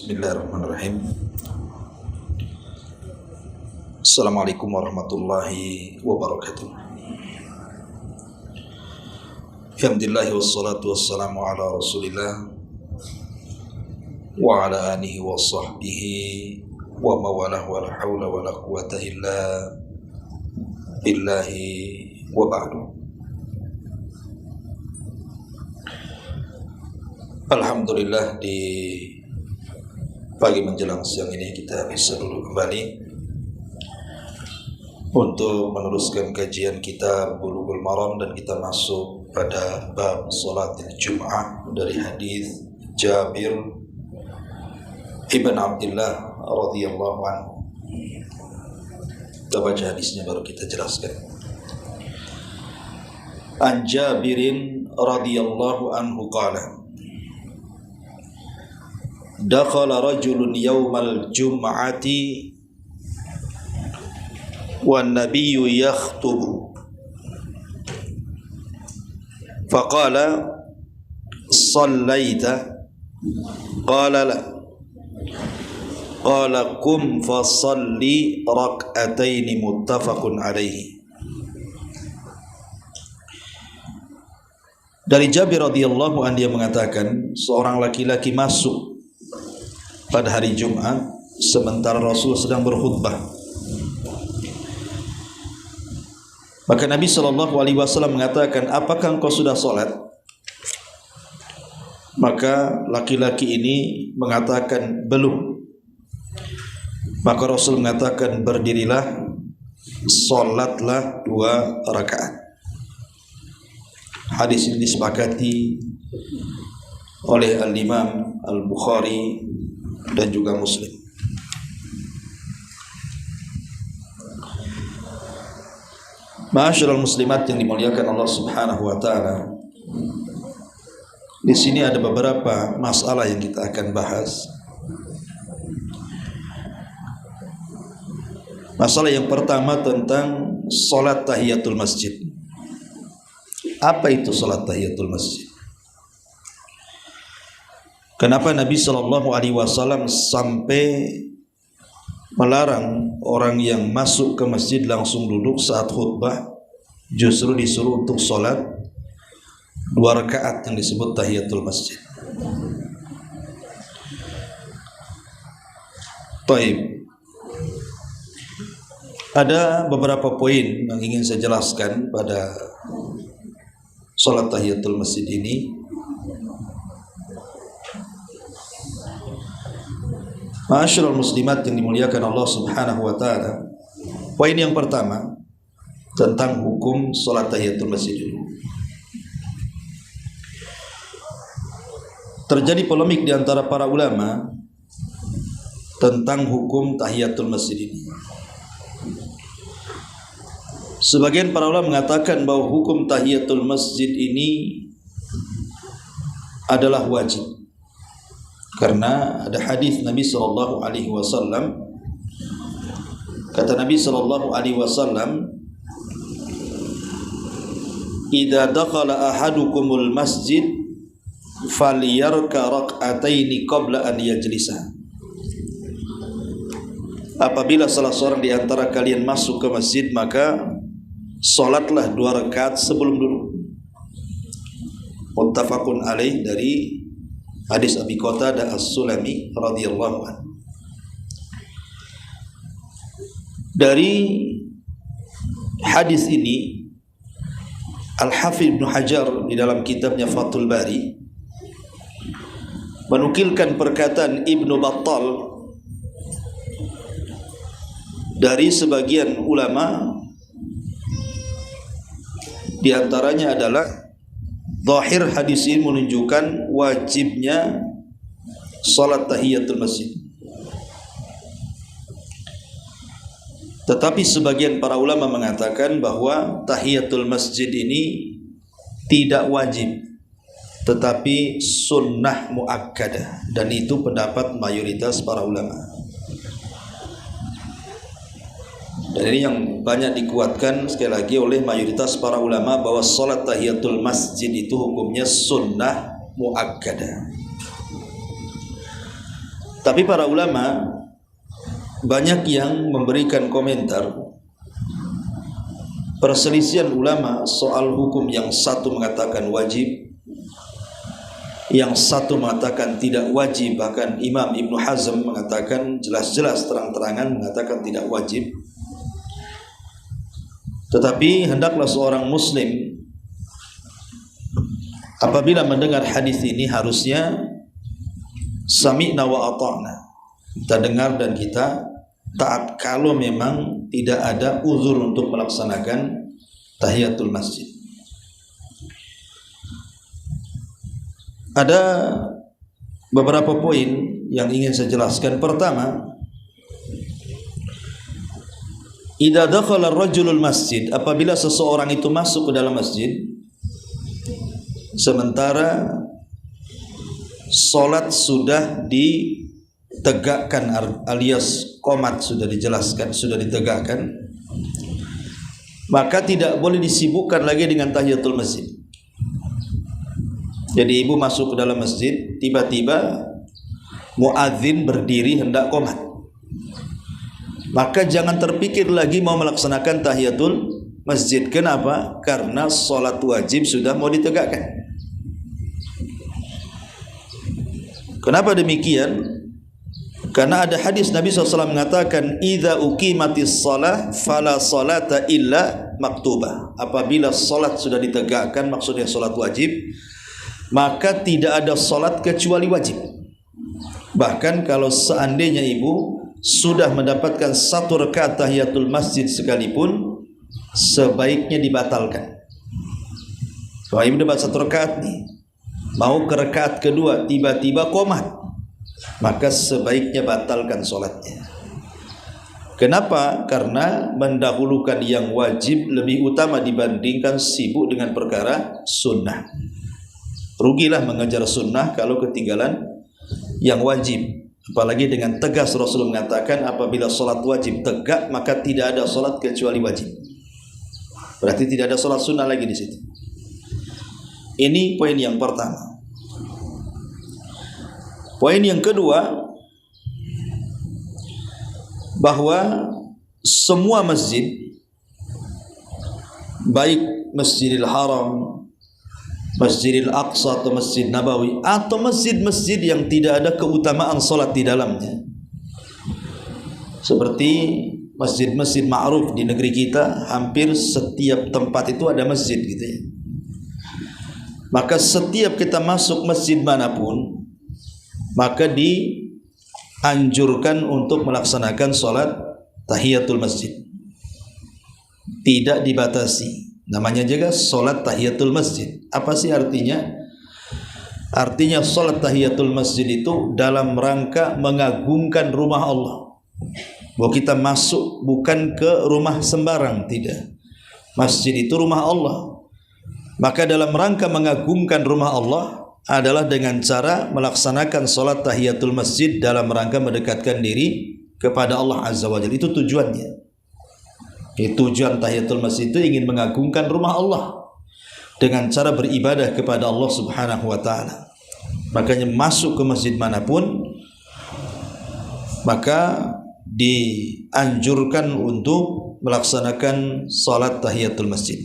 Bismillahirrahmanirrahim. Assalamualaikum warahmatullahi wabarakatuh. Alhamdulillah wassalatu wassalamu ala Rasulillah wa ala alihi wa sahbihi wa mawalah wa la hawla wa la quwata illa billahi wa ba'du. Alhamdulillah, di pagi menjelang siang ini kita bisa duduk kembali untuk meneruskan kajian kita Bulughul Maram, dan kita masuk pada bab salatil Jum'ah dari hadis Jabir ibn Abdullah radhiyallahu anhu. Kita baca hadisnya baru kita jelaskan. An Jabirin radhiyallahu anhu qala: dakhala rajulun yawmal jum'ati wan nabiyyu yakhthubu faqala sallaita qala la qala qum fasalli rak'ataini muttafaqun alaihi. Dari Jabir radhiyallahu anhu, dia mengatakan seorang laki-laki masuk pada hari Jumat sementara Rasul sedang berkhutbah. Maka Nabi SAW mengatakan, apakah engkau sudah sholat? Maka laki-laki ini mengatakan, belum. Maka Rasul mengatakan, berdirilah, sholatlah 2 rakaat. Hadis ini disepakati oleh Al-Imam Al-Bukhari dan juga Muslim. Ma'asyiral muslimat yang dimuliakan Allah Subhanahu wa taala. Di sini ada beberapa masalah yang kita akan bahas. Masalah yang pertama tentang salat tahiyatul masjid. Apa itu salat tahiyatul masjid? Kenapa Nabi SAW sampai melarang orang yang masuk ke masjid langsung duduk saat khutbah, justru disuruh untuk sholat 2 rakaat yang disebut tahiyatul masjid? Taib. Ada beberapa poin yang ingin saya jelaskan pada sholat tahiyatul masjid ini. Ma'asyiral muslimat yang dimuliakan Allah Subhanahu wa taala. Poin yang pertama tentang hukum salat tahiyatul masjid dulu. Terjadi polemik di antara para ulama tentang hukum tahiyatul masjid ini. Sebagian para ulama mengatakan bahwa hukum tahiyatul masjid ini adalah wajib, karena ada hadis Nabi sallallahu alaihi wasallam. Kata Nabi sallallahu alaihi wasallam, "Idza dakhala ahadukumul masjid falyarka rak'ataini qabla an yajlisa." Apabila salah seorang di antara kalian masuk ke masjid, maka salatlah 2 rakaat sebelum duduk. Muttafaqun alaih, dari hadis Abi Qatadah As-Sulami radhiyallahu anhu. Dari hadis ini Al-Hafidz Ibnu Hajar di dalam kitabnya Fathul Bari menukilkan perkataan Ibnu Battal dari sebagian ulama. Di antaranya adalah zahir hadis ini menunjukkan wajibnya salat tahiyatul masjid. Tetapi sebagian para ulama mengatakan bahwa tahiyatul masjid ini tidak wajib, tetapi sunnah muakkadah, dan itu pendapat mayoritas para ulama. Dan ini yang banyak dikuatkan sekali lagi oleh mayoritas para ulama, bahwa salat tahiyatul masjid itu hukumnya sunnah muakkadah. Tapi para ulama banyak yang memberikan komentar perselisihan ulama soal hukum. Yang satu mengatakan wajib, yang satu mengatakan tidak wajib. Bahkan Imam Ibnu Hazm mengatakan jelas-jelas terang-terangan mengatakan tidak wajib. Tetapi hendaklah seorang muslim apabila mendengar hadis ini harusnya sami'na wa ata'na, kita dengar dan kita taat kalau memang tidak ada uzur untuk melaksanakan tahiyatul masjid. Ada beberapa poin yang ingin saya jelaskan. Pertama, idza dakhala ar-rajulul masjid, apabila seseorang itu masuk ke dalam masjid sementara salat sudah ditegakkan alias qomat sudah dijelaskan, sudah ditegakkan, maka tidak boleh disibukkan lagi dengan tahiyatul masjid. Jadi ibu masuk ke dalam masjid, tiba-tiba muadzin berdiri hendak qomat, maka jangan terpikir lagi mau melaksanakan tahiyatul masjid. Kenapa? Karena salat wajib sudah mau ditegakkan. Kenapa demikian? Karena ada hadis Nabi SAW mengatakan, idza uqimatis shalah fala salata illa maktubah. Apabila salat sudah ditegakkan, maksudnya salat wajib, maka tidak ada salat kecuali wajib. Bahkan kalau seandainya ibu sudah mendapatkan satu rakaat tahiyatul masjid sekalipun, sebaiknya dibatalkan. Kalau ibu dapat satu rakaat nih, mau ke rakaat kedua tiba-tiba qomat, maka sebaiknya batalkan sholatnya. Kenapa? Karena mendahulukan yang wajib lebih utama dibandingkan sibuk dengan perkara sunnah. Rugilah mengejar sunnah kalau ketinggalan yang wajib. Apalagi dengan tegas Rasul mengatakan apabila sholat wajib tegak maka tidak ada sholat kecuali wajib. Berarti tidak ada sholat sunnah lagi di situ. Ini poin yang pertama. Poin yang kedua, bahwa semua masjid, baik Masjidil Haram, Masjidil Aqsa atau Masjid Nabawi, atau masjid-masjid yang tidak ada keutamaan salat di dalamnya, seperti masjid-masjid ma'ruf di negeri kita, hampir setiap tempat itu ada masjid gitu ya. Maka setiap kita masuk masjid manapun, maka dianjurkan untuk melaksanakan sholat tahiyatul masjid. Tidak dibatasi. Namanya juga sholat tahiyatul masjid. Apa sih artinya? Artinya sholat tahiyatul masjid itu dalam rangka mengagungkan rumah Allah. Bahwa kita masuk bukan ke rumah sembarang, tidak. Masjid itu rumah Allah. Maka dalam rangka mengagungkan rumah Allah adalah dengan cara melaksanakan sholat tahiyatul masjid dalam rangka mendekatkan diri kepada Allah Azza wa Jalla. Itu tujuannya. Tujuan tahiyatul masjid itu ingin mengagungkan rumah Allah dengan cara beribadah kepada Allah Subhanahu wa ta'ala. Makanya masuk ke masjid manapun, maka dianjurkan untuk melaksanakan sholat tahiyatul masjid.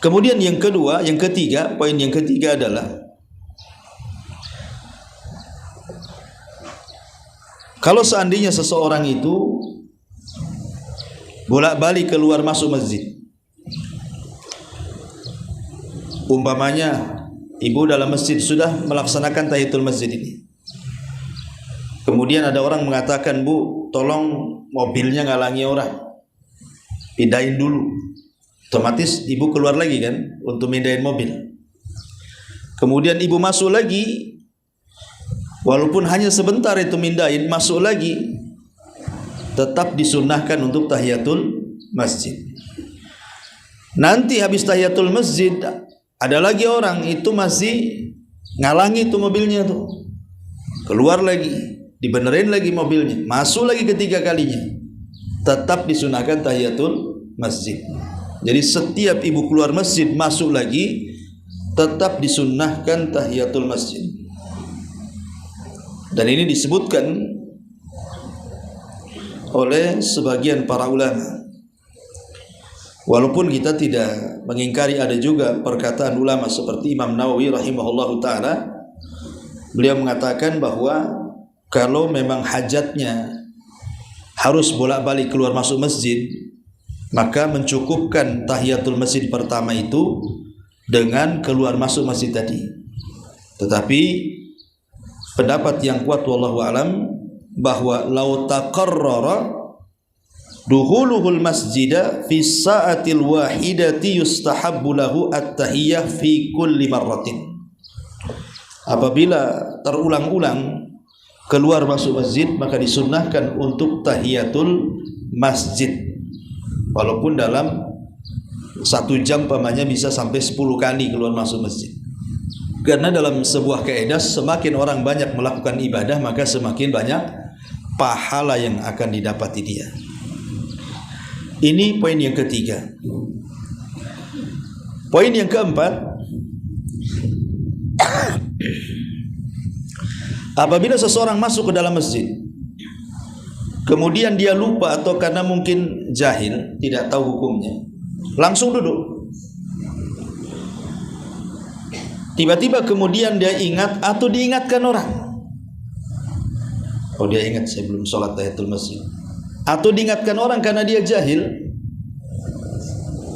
Kemudian yang kedua, yang ketiga, poin yang ketiga adalah kalau seandainya seseorang itu bolak-balik keluar masuk masjid, umpamanya ibu dalam masjid sudah melaksanakan tahiyatul masjid ini, kemudian ada orang mengatakan, Bu, tolong mobilnya ngalangi orang, pindahin dulu. Otomatis ibu keluar lagi kan untuk mindahin mobil. Kemudian ibu masuk lagi, walaupun hanya sebentar itu mindahin, masuk lagi, tetap disunnahkan untuk tahiyatul masjid. Nanti habis tahiyatul masjid ada lagi orang itu masih ngalangi itu mobilnya tuh, keluar lagi, dibenerin lagi mobilnya, masuk lagi ketiga kalinya, tetap disunahkan tahiyatul masjid. Jadi setiap ibu keluar masjid masuk lagi tetap disunnahkan tahiyatul masjid. Dan ini disebutkan oleh sebagian para ulama. Walaupun kita tidak mengingkari ada juga perkataan ulama seperti Imam Nawawi rahimahullahu ta'ala. Beliau mengatakan bahwa kalau memang hajatnya harus bolak-balik keluar masuk masjid, maka mencukupkan tahiyatul masjid pertama itu dengan keluar masuk masjid tadi. Tetapi pendapat yang kuat wallahu alam bahwa lau taqarrara dukhuluhul masjida fi sa'atil wahidati yustahabbu lahu at-tahiyyah fi kulli marratin. Apabila terulang-ulang keluar masuk masjid, maka disunnahkan untuk tahiyatul masjid. Walaupun dalam 1 jam pamannya bisa sampai 10 kali keluar masuk masjid. Karena dalam sebuah kaidah, semakin orang banyak melakukan ibadah, maka semakin banyak pahala yang akan didapati dia. Ini poin yang ketiga. Poin yang keempat, apabila seseorang masuk ke dalam masjid, kemudian dia lupa atau karena mungkin jahil, tidak tahu hukumnya, langsung duduk. Tiba-tiba kemudian dia ingat atau diingatkan orang, oh dia ingat saya belum sholat tahiyatul masjid, atau diingatkan orang karena dia jahil,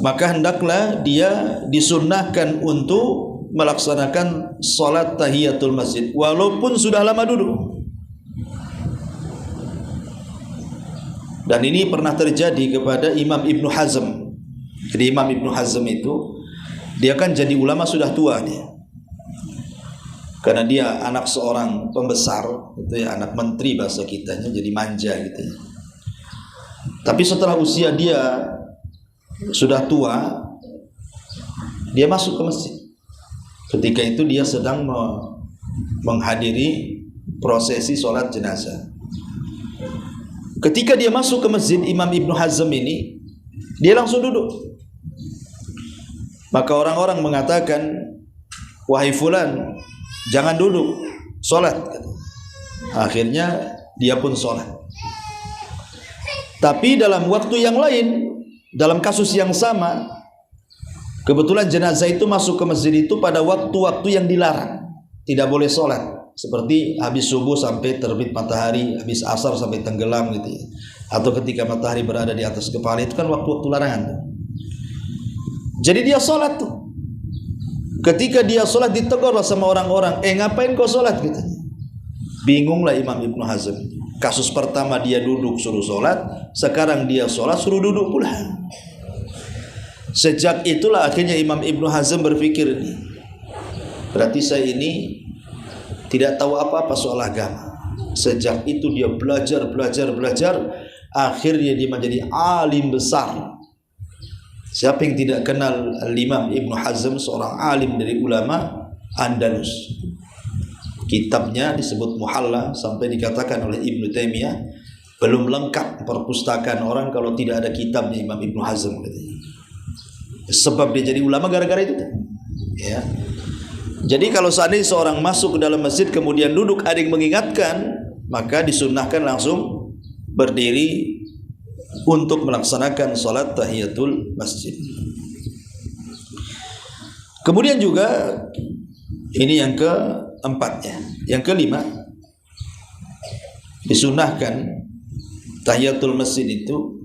maka hendaklah dia disunnahkan untuk melaksanakan sholat tahiyatul masjid walaupun sudah lama duduk. Dan ini pernah terjadi kepada Imam Ibnu Hazm. Jadi Imam Ibnu Hazm itu, dia kan jadi ulama sudah tua dia, karena dia anak seorang pembesar, itu ya, anak menteri bahasa kitanya, jadi manja gitu ya. Tapi setelah usia dia sudah tua, dia masuk ke masjid. Ketika itu dia sedang menghadiri prosesi sholat jenazah. Ketika dia masuk ke masjid, Imam Ibnu Hazm ini, dia langsung duduk. Maka orang-orang mengatakan, wahai fulan, jangan duduk, sholat. Akhirnya dia pun sholat. Tapi dalam waktu yang lain, dalam kasus yang sama, kebetulan jenazah itu masuk ke masjid itu pada waktu-waktu yang dilarang, tidak boleh sholat, seperti habis subuh sampai terbit matahari, habis asar sampai tenggelam gitu ya, atau ketika matahari berada di atas kepala, itu kan waktu-waktu larangan tuh. Jadi dia sholat tuh. Ketika dia sholat, ditegurlah sama orang-orang, ngapain kau sholat gitu. Bingunglah Imam Ibnu Hazm. Kasus pertama dia duduk suruh sholat, sekarang dia sholat suruh duduk pula. Sejak itulah akhirnya Imam Ibnu Hazm berpikir, berarti saya ini tidak tahu apa-apa soal agama. Sejak itu dia belajar, akhirnya dia menjadi alim besar. Siapa yang tidak kenal Imam Ibnu Hazm, seorang alim dari ulama Andalus. Kitabnya disebut Muhalla, sampai dikatakan oleh Ibnu Taimiyah, belum lengkap perpustakaan orang kalau tidak ada kitabnya Imam Ibnu Hazm. Sebab dia jadi ulama gara-gara itu. Ya. Jadi kalau seandainya seorang masuk ke dalam masjid kemudian duduk, ada yang mengingatkan, maka disunnahkan langsung berdiri untuk melaksanakan salat tahiyatul masjid. Kemudian juga ini yang keempatnya, yang kelima, disunnahkan tahiyatul masjid itu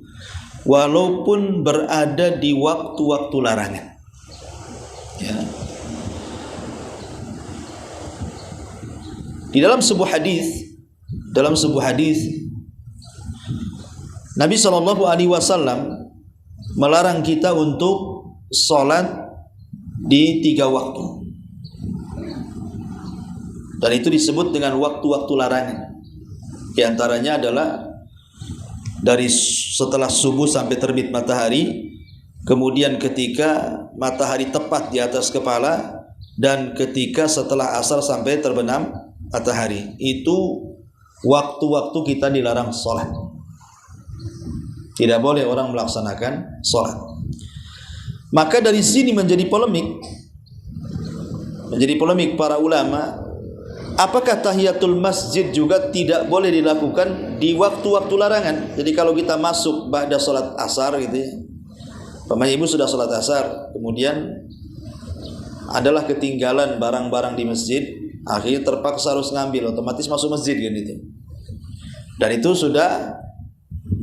walaupun berada di waktu-waktu larangan. Ya. Di dalam sebuah hadis Nabi SAW melarang kita untuk sholat di 3 waktu, dan itu disebut dengan waktu-waktu larangan. Di antaranya adalah dari setelah subuh sampai terbit matahari, kemudian ketika matahari tepat di atas kepala, dan ketika setelah asar sampai terbenam matahari. Itu waktu-waktu kita dilarang sholat. Tidak boleh orang melaksanakan sholat. Maka dari sini menjadi polemik para ulama Apakah tahiyatul masjid juga tidak boleh dilakukan di waktu-waktu larangan? Jadi kalau kita masuk ba'da salat asar gitu ya, ibu sudah salat asar, kemudian adalah ketinggalan barang-barang di masjid, akhirnya terpaksa harus ngambil, otomatis masuk masjid kan itu. Dan itu sudah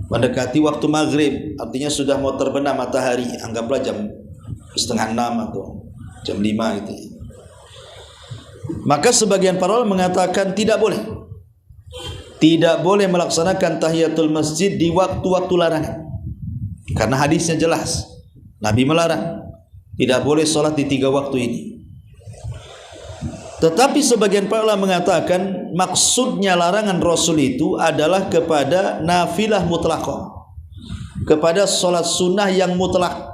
mendekati waktu maghrib, artinya sudah mau terbenam matahari, anggaplah jam 5:30 atau jam 5 gitu ya. Maka sebagian para ulama mengatakan tidak boleh melaksanakan tahiyatul masjid di waktu-waktu larangan, karena hadisnya jelas, Nabi melarang, tidak boleh sholat di 3 waktu ini. Tetapi sebagian para ulama mengatakan maksudnya larangan Rasul itu adalah kepada nafilah mutlaqah, kepada sholat sunnah yang mutlak,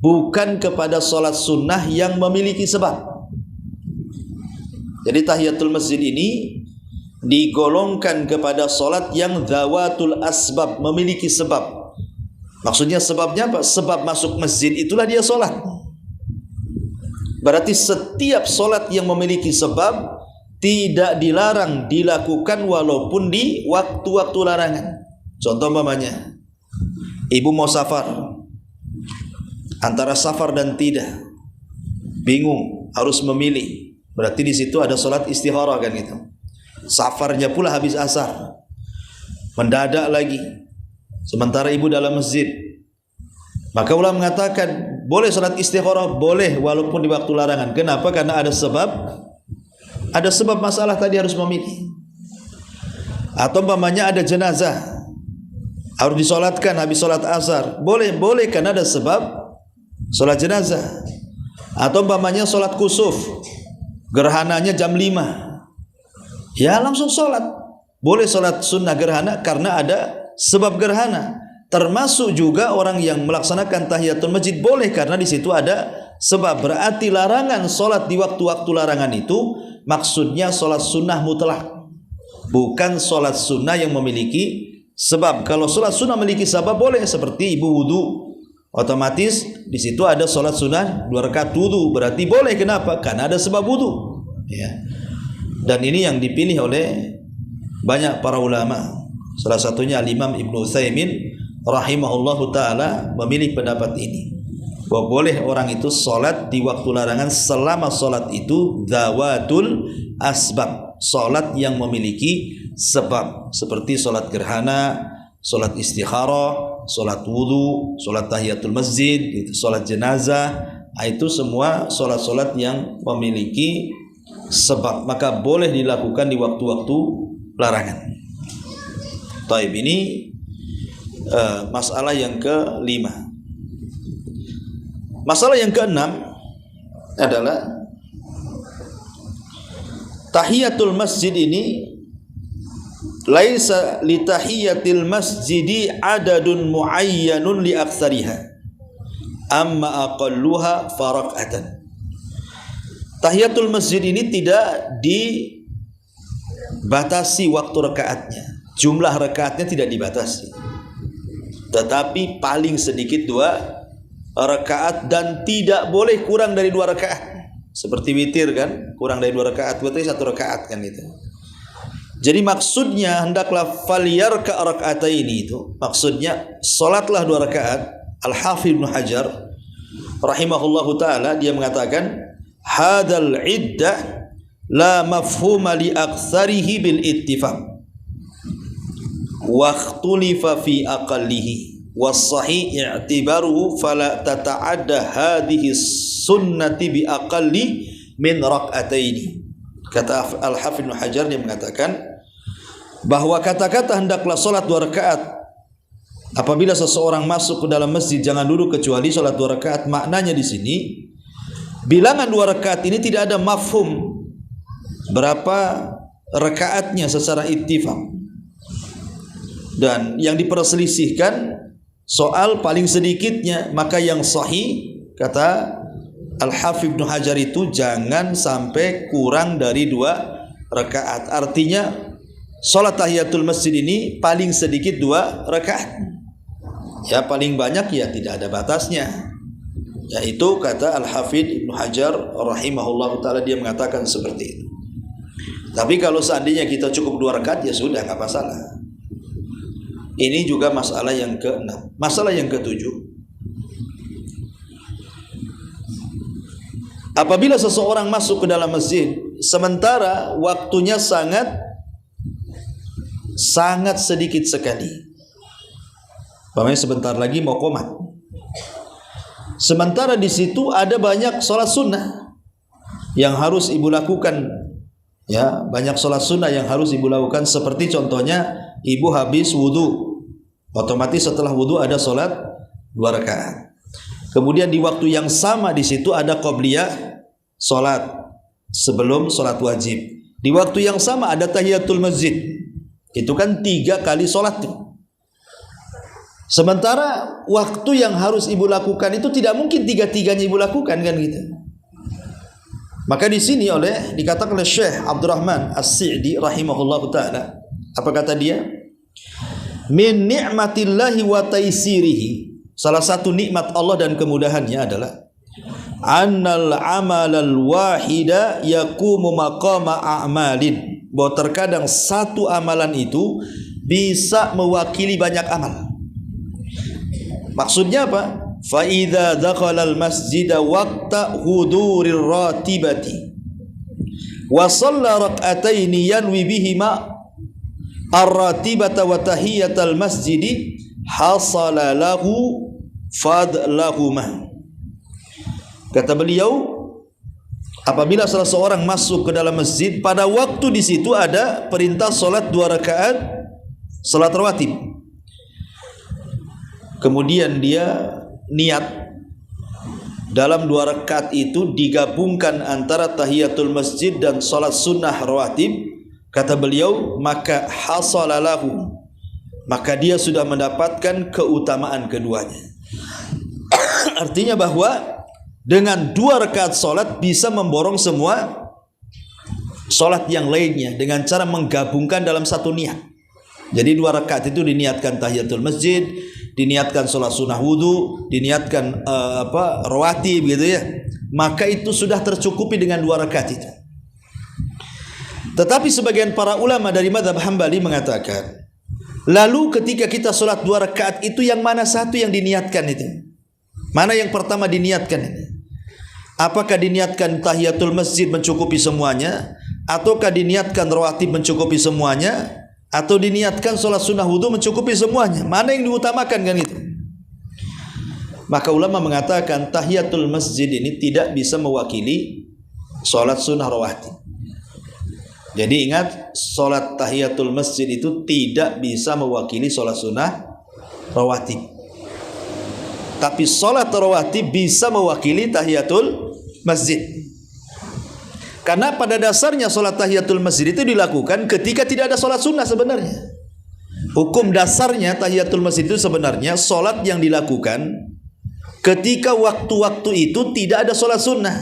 bukan kepada sholat sunnah yang memiliki sebab. Jadi tahiyatul masjid ini digolongkan kepada solat yang zawatul asbab, memiliki sebab. Maksudnya sebabnya apa? Sebab masuk masjid itulah dia solat. Berarti setiap solat yang memiliki sebab tidak dilarang dilakukan walaupun di waktu-waktu larangan. Contoh umpamanya, ibu mau safar, antara safar dan tidak, bingung, harus memilih. Berarti di situ ada solat istikharah kan gitu. Safarnya pula habis asar, mendadak lagi, sementara ibu dalam masjid. Maka ulama mengatakan boleh solat istikharah, boleh walaupun di waktu larangan. Kenapa? Karena ada sebab. Ada sebab masalah tadi harus memilih. Atau umpamanya ada jenazah, harus disolatkan habis solat asar, boleh karena ada sebab solat jenazah. Atau umpamanya solat kusuf, gerhananya jam 5, ya langsung sholat. Boleh sholat sunnah gerhana karena ada sebab gerhana. Termasuk juga orang yang melaksanakan tahiyatul masjid boleh karena di situ ada sebab. Berarti larangan sholat di waktu-waktu larangan itu maksudnya sholat sunnah mutlak, bukan sholat sunnah yang memiliki sebab. Kalau sholat sunnah memiliki sebab boleh, seperti ibu wudu, otomatis di situ ada sholat sunnah 2 rakaat wudu, berarti boleh. Kenapa? Karena ada sebab wudu. Ya. Dan ini yang dipilih oleh banyak para ulama. Salah satunya Al-Imam Ibnu Utsaimin rahimahullahu taala memilih pendapat ini, bahwa boleh orang itu sholat di waktu larangan selama sholat itu zawatul asbab, sholat yang memiliki sebab, seperti sholat gerhana, sholat istikharah, sholat wudu, sholat tahiyatul masjid, sholat jenazah. Itu semua sholat-sholat yang memiliki sebab, maka boleh dilakukan di waktu-waktu larangan. Taib, ini masalah yang ke-5. Masalah yang ke-6 adalah tahiyatul masjid ini laisa li tahiyatil masjidi adadun muayyanun li aktsariha amma aqalluha farakatan. Tahiyatul masjid ini tidak dibatasi waktu rakaatnya, jumlah rakaatnya tidak dibatasi, tetapi paling sedikit 2 rakaat dan tidak boleh kurang dari 2 rakaat. Seperti witir kan, kurang dari 2 rakaat, berarti 1 rakaat kan itu. Jadi maksudnya hendaklah falyarka raka'ataini, itu maksudnya salatlah 2 rakaat. Al-Hafidz Ibnu Hajar rahimahullahu taala dia mengatakan hadal iddah la mafhuma li aktsarihi bil ittifaq wa ikhtulifa fi aqallihi was sahih i'tibaruhu fala tata'adda hadhihi sunnati bi aqalli min rak'ataini. Kata Al-Hafidz Ibnu Hajar, dia mengatakan bahwa kata-kata hendaklah salat 2 rakaat apabila seseorang masuk ke dalam masjid jangan duduk kecuali salat 2 rakaat, maknanya di sini bilangan 2 rakaat ini tidak ada mafhum berapa rakaatnya secara ittifaq, dan yang diperselisihkan soal paling sedikitnya. Maka yang sahih kata Al-Hafidz Ibnu Hajar itu jangan sampai kurang dari 2 rakaat. Artinya salat tahiyatul masjid ini paling sedikit 2 rakaat, ya paling banyak ya tidak ada batasnya. Yaitu kata Al-Hafidz Ibnu Hajar rahimahullahu taala, dia mengatakan seperti itu. Tapi kalau seandainya kita cukup 2 rakaat ya sudah, nggak masalah. Ini juga masalah yang ke-6. Masalah yang ke-7, apabila seseorang masuk ke dalam masjid sementara waktunya sangat sedikit sekali, umpamanya sebentar lagi mau qomat, sementara di situ ada banyak sholat sunnah yang harus ibu lakukan, ya, banyak sholat sunnah yang harus ibu lakukan. Seperti contohnya ibu habis wudu, otomatis setelah wudu ada sholat 2 rakaat. Kemudian di waktu yang sama di situ ada qobliyah sholat sebelum sholat wajib. Di waktu yang sama ada tahiyatul masjid. Itu kan 3 kali sholat tuh. Sementara waktu yang harus ibu lakukan itu tidak mungkin 3-3-nya ibu lakukan, kan gitu. Maka di sini dikatakan oleh Syekh Abdurrahman As-Sa'di rahimahullahu taala, apa kata dia? Min ni'matillahi wa taysirihi, salah satu nikmat Allah dan kemudahannya adalah annal amalal wahida yaqumu maqama a'malin, bahwa terkadang satu amalan itu bisa mewakili banyak amal. Maksudnya apa? Fa idza dakhala al masjida waqta hudurir ratibati wa shalla rak'atayn yanwi bihima ar-ratibata wa tahiyatal masjidi hasala lahu fadlahuma. Kata beliau, apabila salah seorang masuk ke dalam masjid pada waktu di situ ada perintah salat 2 rakaat salat rawatib, kemudian dia niat dalam 2 rakaat itu digabungkan antara tahiyatul masjid dan salat sunnah rawatib, kata beliau, maka hasalalahu, maka dia sudah mendapatkan keutamaan keduanya. Artinya bahwa dengan 2 rakaat salat bisa memborong semua salat yang lainnya dengan cara menggabungkan dalam satu niat. Jadi 2 rakaat itu diniatkan tahiyatul masjid, diniatkan salat sunnah wudu, diniatkan rawatib gitu ya. Maka itu sudah tercukupi dengan 2 rakaat itu. Tetapi sebagian para ulama dari mazhab Hambali mengatakan, lalu ketika kita salat 2 rakaat itu yang mana satu yang diniatkan itu? Mana yang pertama diniatkan ini? Apakah diniatkan tahiyatul masjid mencukupi semuanya, ataukah diniatkan rawatib mencukupi semuanya, atau diniatkan salat sunnah wudu mencukupi semuanya? Mana yang diutamakan, kan itu? Maka ulama mengatakan tahiyatul masjid ini tidak bisa mewakili salat sunnah rawatib. Jadi ingat, salat tahiyatul masjid itu tidak bisa mewakili salat sunnah rawatib. Tapi salat rawatib bisa mewakili tahiyatul masjid. Karena pada dasarnya salat tahiyatul masjid itu dilakukan ketika tidak ada salat sunnah sebenarnya. Hukum dasarnya tahiyatul masjid itu sebenarnya salat yang dilakukan ketika waktu-waktu itu tidak ada salat sunnah.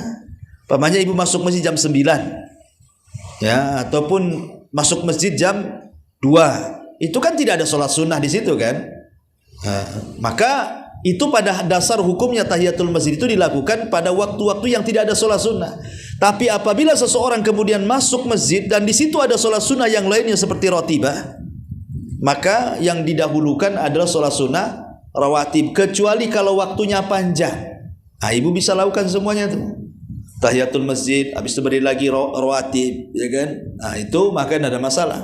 Pamannya ibu masuk masjid jam 9, ya, ataupun masuk masjid jam 2, itu kan tidak ada salat sunnah di situ, kan? Maka itu pada dasar hukumnya tahiyatul masjid itu dilakukan pada waktu-waktu yang tidak ada salat sunnah. Tapi apabila seseorang kemudian masuk masjid dan di situ ada salat sunnah yang lainnya seperti ratibah, maka yang didahulukan adalah salat sunnah rawatib, kecuali kalau waktunya panjang. Nah, ibu bisa lakukan semuanya itu. Tahiyatul masjid, habis itu berdiri lagi rawatib, ya kan? Nah, itu maka tidak ada masalah.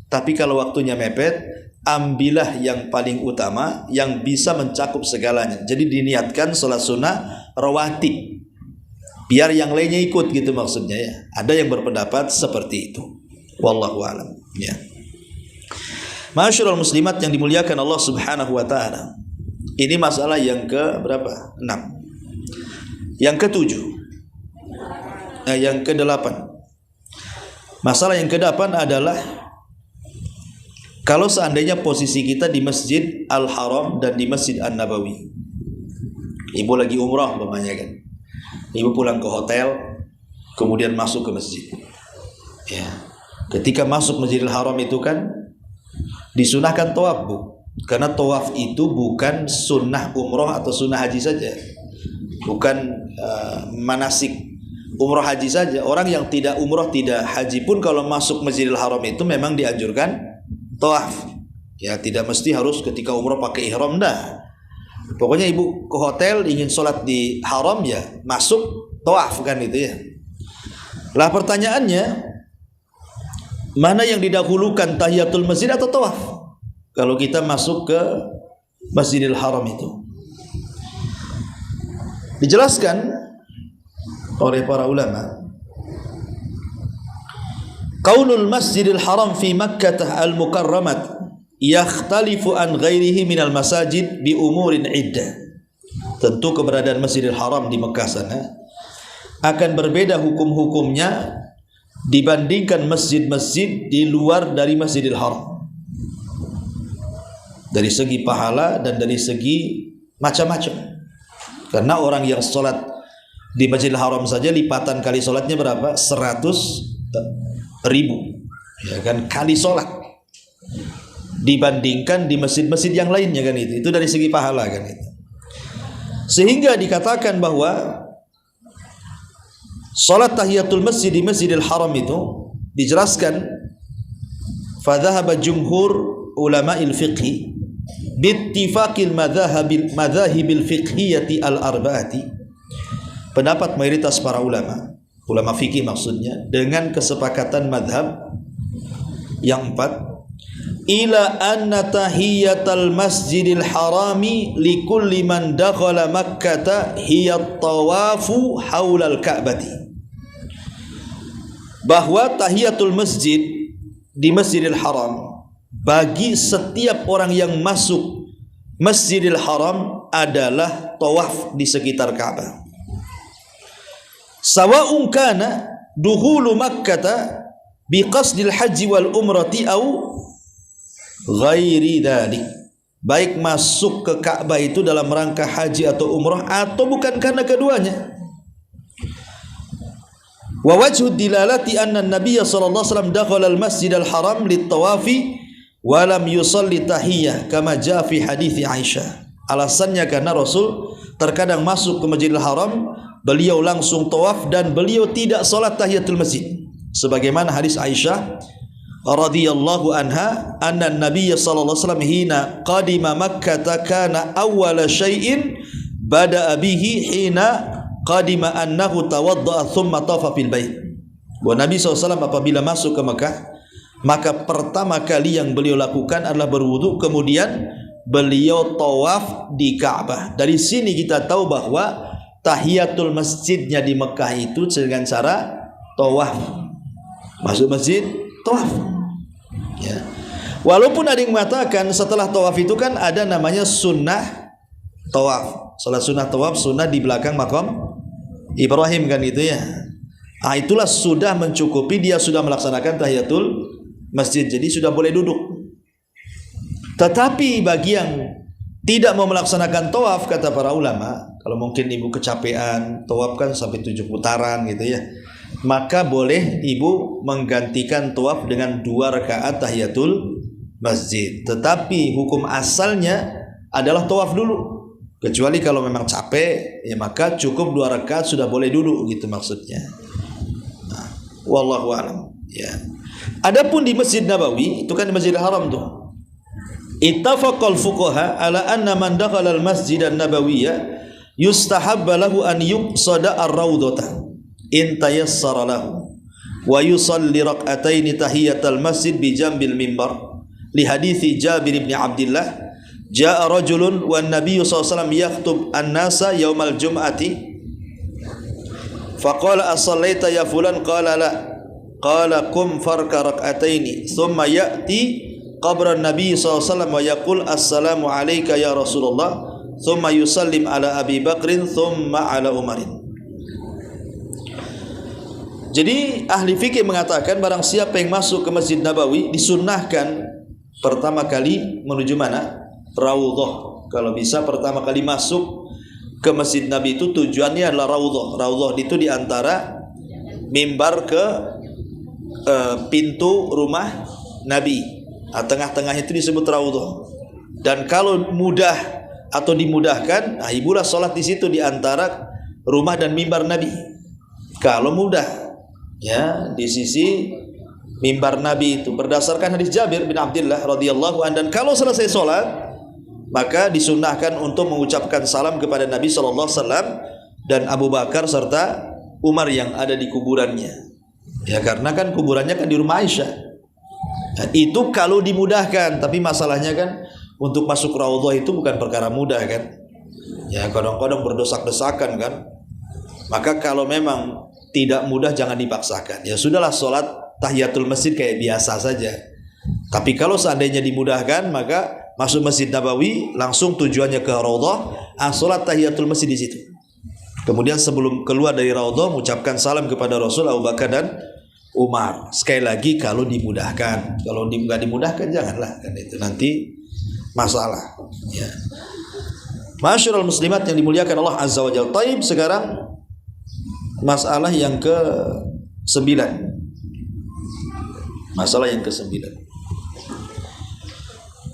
Tapi kalau waktunya mepet, ambillah yang paling utama yang bisa mencakup segalanya. Jadi diniatkan salat sunnah rawatib, biar yang lainnya ikut gitu maksudnya ya. Ada yang berpendapat seperti itu. Wallahu a'lam. Ya. Masyaallah muslimat yang dimuliakan Allah Subhanahu wa taala. Ini masalah yang ke berapa? 6. Yang ke-7. Yang ke-8. Masalah yang ke-8 adalah kalau seandainya posisi kita di Masjid Al-Haram dan di Masjid An-Nabawi. Ibu lagi umrah umpamanya kan. Ibu pulang ke hotel, kemudian masuk ke masjid. Ya. Ketika masuk Masjidil Haram itu kan disunahkan tawaf, Bu. Karena tawaf itu bukan sunnah umrah atau sunnah haji saja. Bukan manasik. umroh haji saja. Orang yang tidak umroh tidak haji pun kalau masuk Masjidil Haram itu memang dianjurkan tawaf. Ya, tidak mesti harus ketika umroh pakai ihram, dah. Pokoknya ibu ke hotel ingin sholat di haram, ya masuk tawaf kan itu ya. Lah pertanyaannya, mana yang didahulukan, tahiyatul masjid atau tawaf? Kalau kita masuk ke Masjidil Haram itu dijelaskan oleh para ulama, qaulul Masjidil Haram fi Makkah al-Mukarramat yakhtalifu an ghairihi minal masajid bi umurin iddah. Tentu keberadaan Masjidil Haram di Mekah sana akan berbeda hukum-hukumnya dibandingkan masjid-masjid di luar dari Masjidil Haram, dari segi pahala dan dari segi macam-macam. Karena orang yang sholat di Masjidil Haram saja lipatan kali sholatnya berapa? 100.000, ya kan, kali sholat, dibandingkan di masjid-masjid yang lainnya kan itu dari segi pahala kan itu. Sehingga dikatakan bahwa salat tahiyatul masjid di Masjidil Haram itu dijelaskan, fadhahaba jumhur ulama'il fiqhi bittifaqil madhahibil fiqhiyati al-arba'ati, pendapat mayoritas para ulama fikih maksudnya, dengan kesepakatan madhab yang 4, ila anna tahiyatal masjidil harami likulli man dakhala makkata hiya tawafu haulal ka'bati, bahwa tahiyatul masjid di Masjidil Haram bagi setiap orang yang masuk Masjidil Haram adalah tawaf di sekitar Ka'bah, sawa'un kana dukhulu makkata biqasdil haji wal umrati au ghairi dzalik, baik masuk ke Ka'bah itu dalam rangka haji atau umrah atau bukan karena keduanya. Wa wajhu dilalati anna an-nabiy sallallahu alaihi wasallam dakhala al-masjid al-haram lit-tawafi wa lam yusalli tahiyyah kama jaa fi hadits Aisyah. Alasannya karena Rasul terkadang masuk ke Masjidil Haram, beliau langsung tawaf dan beliau tidak salat tahiyatul masjid, sebagaimana hadis Aisyah radhiyallahu anha, anna an-nabiy sallallahu alaihi wasallam hina qadima Makkah kana awwala syai'in bada'a bihi hina qadima annahu tawadda'a thumma tawafa fil bait. Bahwa Nabi SAW apabila masuk ke Mekah, maka pertama kali yang beliau lakukan adalah berwudu, kemudian beliau tawaf di Ka'bah. Dari sini kita tahu bahwa tahiyatul masjidnya di Mekah itu dengan cara tawaf. Masuk masjid, tawaf. Ya. Walaupun ada yang mengatakan setelah tawaf itu kan ada namanya sunnah tawaf. Salat sunnah tawaf, sunnah di belakang makam Ibrahim kan itu ya. Itulah sudah mencukupi, dia sudah melaksanakan tahiyatul masjid, jadi sudah boleh duduk. Tetapi bagi yang tidak mau melaksanakan tawaf, kata para ulama, kalau mungkin ibu kecapean, tawaf kan sampai 7 putaran gitu ya, maka boleh ibu menggantikan tawaf dengan 2 rakaat tahiyatul masjid. Tetapi hukum asalnya adalah tawaf dulu. Kecuali kalau memang capek, ya maka cukup 2 rakaat sudah boleh duduk gitu maksudnya. Nah, wallahu a'lam. Ya. Adapun di Masjid Nabawi, itu kan di Masjidil Haram tuh. Ittafaqal fuqaha ala anna man dakhala al-masjid an-nabawiyya yustahabba lahu an yuqsada ar-raudhata in tayassara lahu wa yusalli rak'ataini tahiyatal masjid bi jambil mimbar li hadithi Jabir bin Abdullah jaa rajulun wan nabiyyu sallallahu alaihi wasallam yakhutub an-nasa yaumal jum'ati faqala as-sallaita ya fulan qala la qala kum farka rak'ataini thumma ya'ti qabra an-nabiy sallallahu alaihi wasallam wa yaqul assalamu alayka ya Rasulullah thumma yusallim ala Abi Bakrin thumma ala Umarin. Jadi ahli fikih mengatakan barang siapa yang masuk ke Masjid Nabawi disunnahkan pertama kali menuju mana? Raudhah. Kalau bisa pertama kali masuk ke Masjid Nabi itu tujuannya adalah Raudhah. Raudhah itu di antara mimbar ke pintu rumah Nabi. Nah, tengah-tengah itu disebut Raudhah. Dan kalau mudah atau dimudahkan, nah ibulah sholat di situ di antara rumah dan mimbar Nabi. kalau mudah, ya, di sisi mimbar Nabi itu berdasarkan hadis Jabir bin Abdullah radhiyallahu anhu. Dan kalau selesai sholat, maka disunnahkan untuk mengucapkan salam kepada Nabi sallallahu alaihi wasallam dan Abu Bakar serta Umar yang ada di kuburannya. Ya, karena kan kuburannya kan di rumah Aisyah. Nah, itu kalau dimudahkan, tapi masalahnya kan untuk masuk raudhah itu bukan perkara mudah kan. Ya, kadang-kadang berdesak-desakan kan. Maka kalau memang tidak mudah jangan dipaksakan. Ya sudahlah, sholat tahiyatul masjid kayak biasa saja. Tapi kalau seandainya dimudahkan, maka masuk Masjid Nabawi langsung tujuannya ke raudhah, sholat tahiyatul masjid di situ. Kemudian sebelum keluar dari raudhah mengucapkan salam kepada Rasul, Abu Bakar dan Umar. Sekali lagi kalau dimudahkan. Kalau nggak dimudahkan janganlah, kan itu nanti masalah. Ya. Masyarul muslimat yang dimuliakan Allah Azza wa Jalla. Taib, sekarang masalah yang ke-9. Masalah yang ke-9.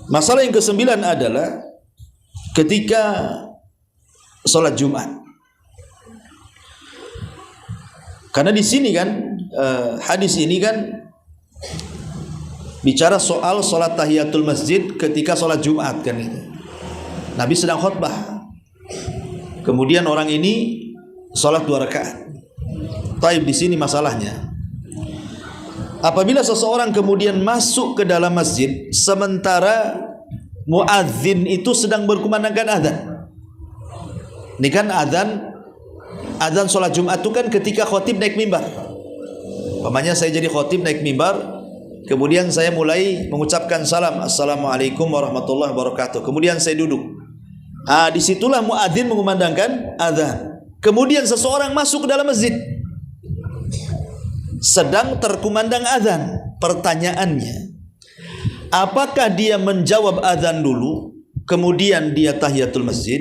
Masalah yang ke-9 adalah ketika sholat Jumat. Karena di sini kan hadis ini kan bicara soal sholat tahiyatul masjid ketika sholat Jumat kan itu. Nabi sedang khutbah. Kemudian orang ini sholat 2 rakaat. Taib, di sini masalahnya. Apabila seseorang kemudian masuk ke dalam masjid sementara muadzin itu sedang berkumandangkan azan. Ini kan azan sholat Jumat itu kan ketika khotib naik mimbar. Pamannya saya jadi khotib naik mimbar, kemudian saya mulai mengucapkan salam, assalamualaikum warahmatullahi wabarakatuh. Kemudian saya duduk. Disitulah muadzin mengumandangkan azan. Kemudian seseorang masuk ke dalam masjid, sedang terkumandang azan. Pertanyaannya, apakah dia menjawab azan dulu, kemudian dia tahiyatul masjid,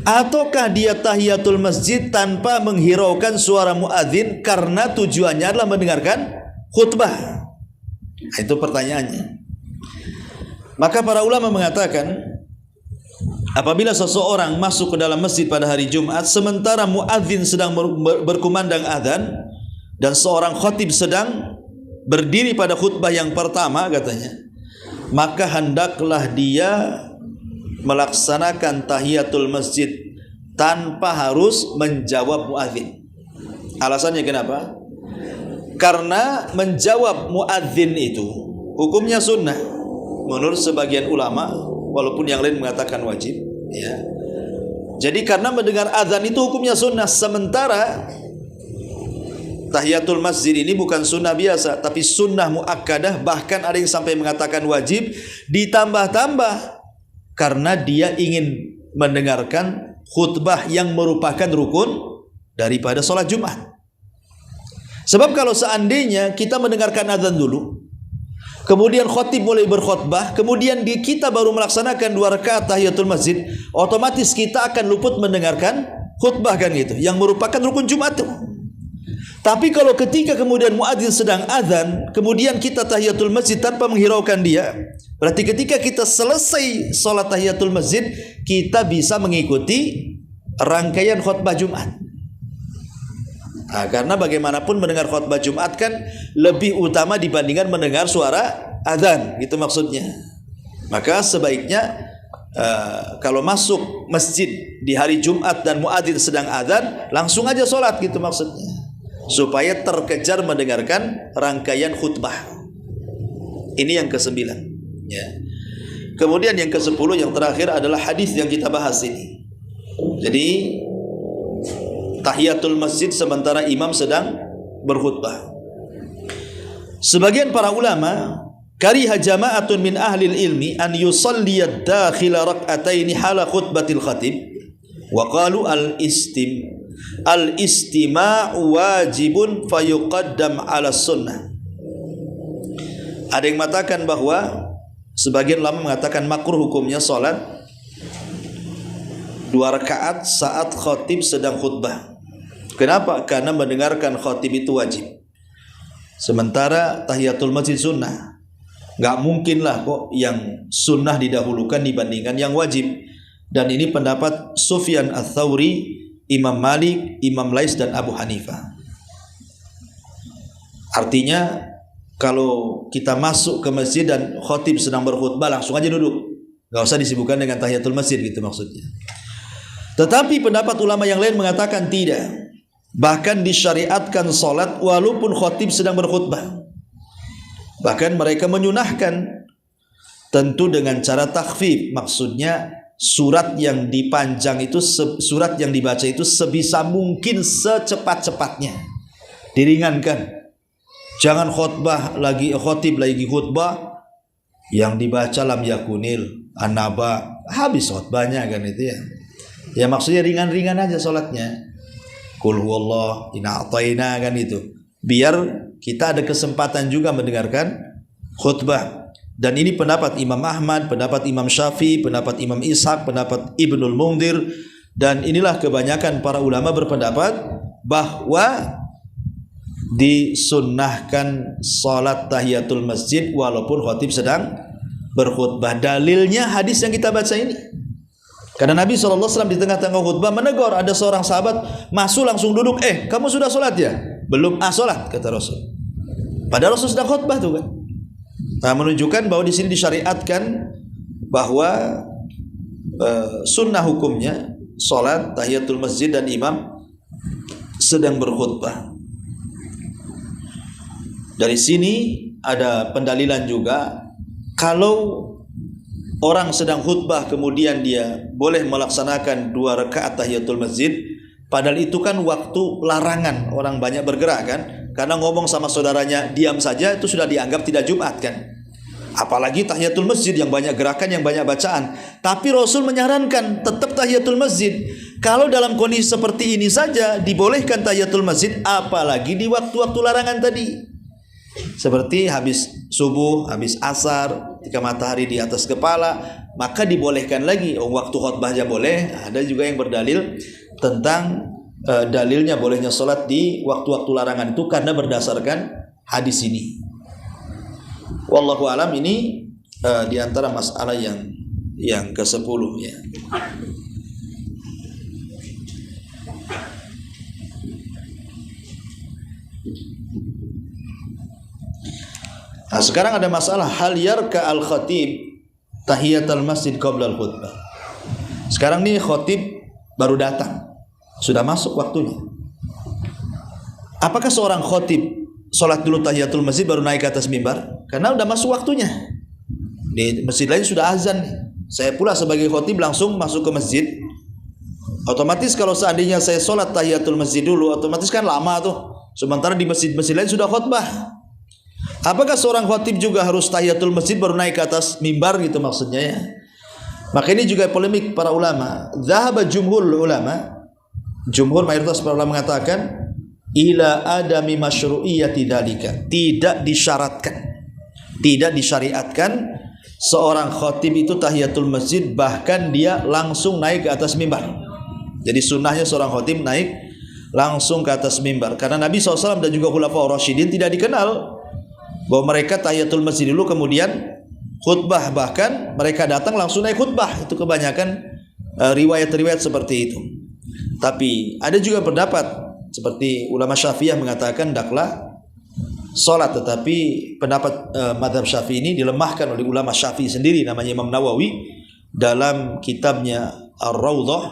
ataukah dia tahiyatul masjid tanpa menghiraukan suara muadzin karena tujuannya adalah mendengarkan khutbah? Itu pertanyaannya. Maka para ulama mengatakan, apabila seseorang masuk ke dalam masjid pada hari Jumat sementara muadzin sedang berkumandang azan dan seorang khatib sedang berdiri pada khutbah yang pertama katanya, maka hendaklah dia melaksanakan tahiyatul masjid tanpa harus menjawab muadzin. Alasannya kenapa? Karena menjawab muadzin itu hukumnya sunnah menurut sebagian ulama, walaupun yang lain mengatakan wajib, ya. Jadi karena mendengar azan itu hukumnya sunnah, sementara tahiyatul masjid ini bukan sunnah biasa, tapi sunnah muakkadah, bahkan ada yang sampai mengatakan wajib, ditambah-tambah karena dia ingin mendengarkan khutbah yang merupakan rukun daripada sholat Jumat. Sebab kalau seandainya kita mendengarkan azan dulu, kemudian khatib mulai berkhutbah, kemudian kita baru melaksanakan 2 rakaat tahiyatul masjid, otomatis kita akan luput mendengarkan khutbah kan gitu, yang merupakan rukun Jumat itu. Tapi kalau ketika kemudian muadzin sedang azan, kemudian kita tahiyatul masjid tanpa menghiraukan dia, berarti ketika kita selesai sholat tahiyatul masjid, kita bisa mengikuti rangkaian khutbah Jumat. Karena bagaimanapun mendengar khutbah Jumat kan lebih utama dibandingkan mendengar suara azan, gitu maksudnya. Maka sebaiknya kalau masuk masjid di hari Jumat dan muadzin sedang azan, langsung aja sholat, gitu maksudnya, supaya terkejar mendengarkan rangkaian khutbah. Ini yang ke-9, ya. Kemudian yang ke-10 yang terakhir adalah hadis yang kita bahas ini. Jadi tahiyatul masjid sementara imam sedang berkhutbah. Sebagian para ulama kariha jama'atun min ahli ilmi an yusalliyad dakhila rak'ataini hala khutbatil khatib wa qalu al-istima'u wajibun fayuqaddam ala sunnah. Ada yang mengatakan bahwa sebagian ulama mengatakan makruh hukumnya salat 2 rakaat saat khatib sedang khutbah. Kenapa? Karena mendengarkan khatib itu wajib, sementara tahiyatul masjid sunnah. Gak mungkin lah kok yang sunnah didahulukan dibandingkan yang wajib. Dan ini pendapat Sufyan Ats-Tsauri, Imam Malik, Imam Lais dan Abu Hanifah. Artinya kalau kita masuk ke masjid dan khatib sedang berkhutbah, langsung aja duduk. Gak usah disibukkan dengan tahiyatul masjid gitu maksudnya. Tetapi pendapat ulama yang lain mengatakan tidak. Bahkan disyariatkan salat walaupun khatib sedang berkhutbah. Bahkan mereka menyunahkan, tentu dengan cara takhfif. Maksudnya surat yang dipanjang itu, surat yang dibaca itu sebisa mungkin secepat-cepatnya. Diringankan. Jangan khutbah lagi, khatib lagi khutbah yang dibaca lam yakunil an-naba, habis khutbahnya kan itu ya. Ya maksudnya ringan-ringan aja salatnya. Qul huwallah, inna a'tayna kan itu. Biar kita ada kesempatan juga mendengarkan khutbah. Dan ini pendapat Imam Ahmad, pendapat Imam Syafi'i, pendapat Imam Ishaq, pendapat Ibnul Mundhir, dan inilah kebanyakan para ulama berpendapat bahwa disunnahkan salat tahiyatul masjid walaupun khatib sedang berkhutbah. Dalilnya hadis yang kita baca ini. Karena Nabi SAW di tengah-tengah khutbah menegur ada seorang sahabat masuk langsung duduk. Kamu sudah sholat ya? Belum. Sholat, kata Rasul. Padahal Rasul sedang khutbah tuh kan. Nah, menunjukkan bahwa di sini disyariatkan bahwa sunnah hukumnya sholat tahiyatul masjid dan imam sedang berkhutbah. Dari sini ada pendalilan juga kalau orang sedang khutbah kemudian dia boleh melaksanakan 2 rakaat tahiyatul masjid, padahal itu kan waktu larangan, orang banyak bergerak kan, karena ngomong sama saudaranya diam saja itu sudah dianggap tidak Jumat kan. Apalagi tahiyatul masjid yang banyak gerakan, yang banyak bacaan. Tapi Rasul menyarankan tetap tahiyatul masjid. Kalau dalam kondisi seperti ini saja dibolehkan tahiyatul masjid, apalagi di waktu-waktu larangan tadi. Seperti habis subuh, habis asar, ketika matahari di atas kepala, maka dibolehkan lagi. Waktu khutbahnya boleh. Ada juga yang berdalil tentang dalilnya bolehnya sholat di waktu-waktu larangan itu karena berdasarkan hadis ini. Wallahu alam, ini di antara masalah yang ke-10 ya. Nah, sekarang ada masalah hal yarka al-khatib tahiyatul masjid qabla al-khutbah. Sekarang nih khatib baru datang, sudah masuk waktunya. Apakah seorang khatib sholat dulu tahiyatul masjid baru naik ke atas mimbar? Karena udah masuk waktunya. Di masjid lain sudah azan. Saya pula sebagai khatib langsung masuk ke masjid. Otomatis kalau seandainya saya sholat tahiyatul masjid dulu, otomatis kan lama tuh. Sementara di masjid-masjid lain sudah khutbah. Apakah seorang khatib juga harus tahiyatul masjid baru naik ke atas mimbar gitu maksudnya ya? Maka ini juga polemik para ulama. Zahaba jumhur ulama, jumhur mayoritas para ulama mengatakan ila adami masyru'iyyati dzalika. Tidak disyaratkan, tidak disyariatkan seorang khatib itu tahiyatul masjid bahkan dia langsung naik ke atas mimbar. Jadi sunnahnya seorang khatib naik langsung ke atas mimbar. Karena Nabi SAW dan juga Khulafaur Rasyidin tidak dikenal bahwa mereka tahiyatul masjid dulu kemudian khutbah, bahkan mereka datang langsung naik khutbah. Itu kebanyakan riwayat-riwayat seperti itu. Tapi ada juga pendapat seperti ulama Syafi'iyah mengatakan daklah salat, tetapi pendapat mazhab Syafi'i ini dilemahkan oleh ulama Syafi'i sendiri, namanya Imam Nawawi dalam kitabnya Ar-Raudhah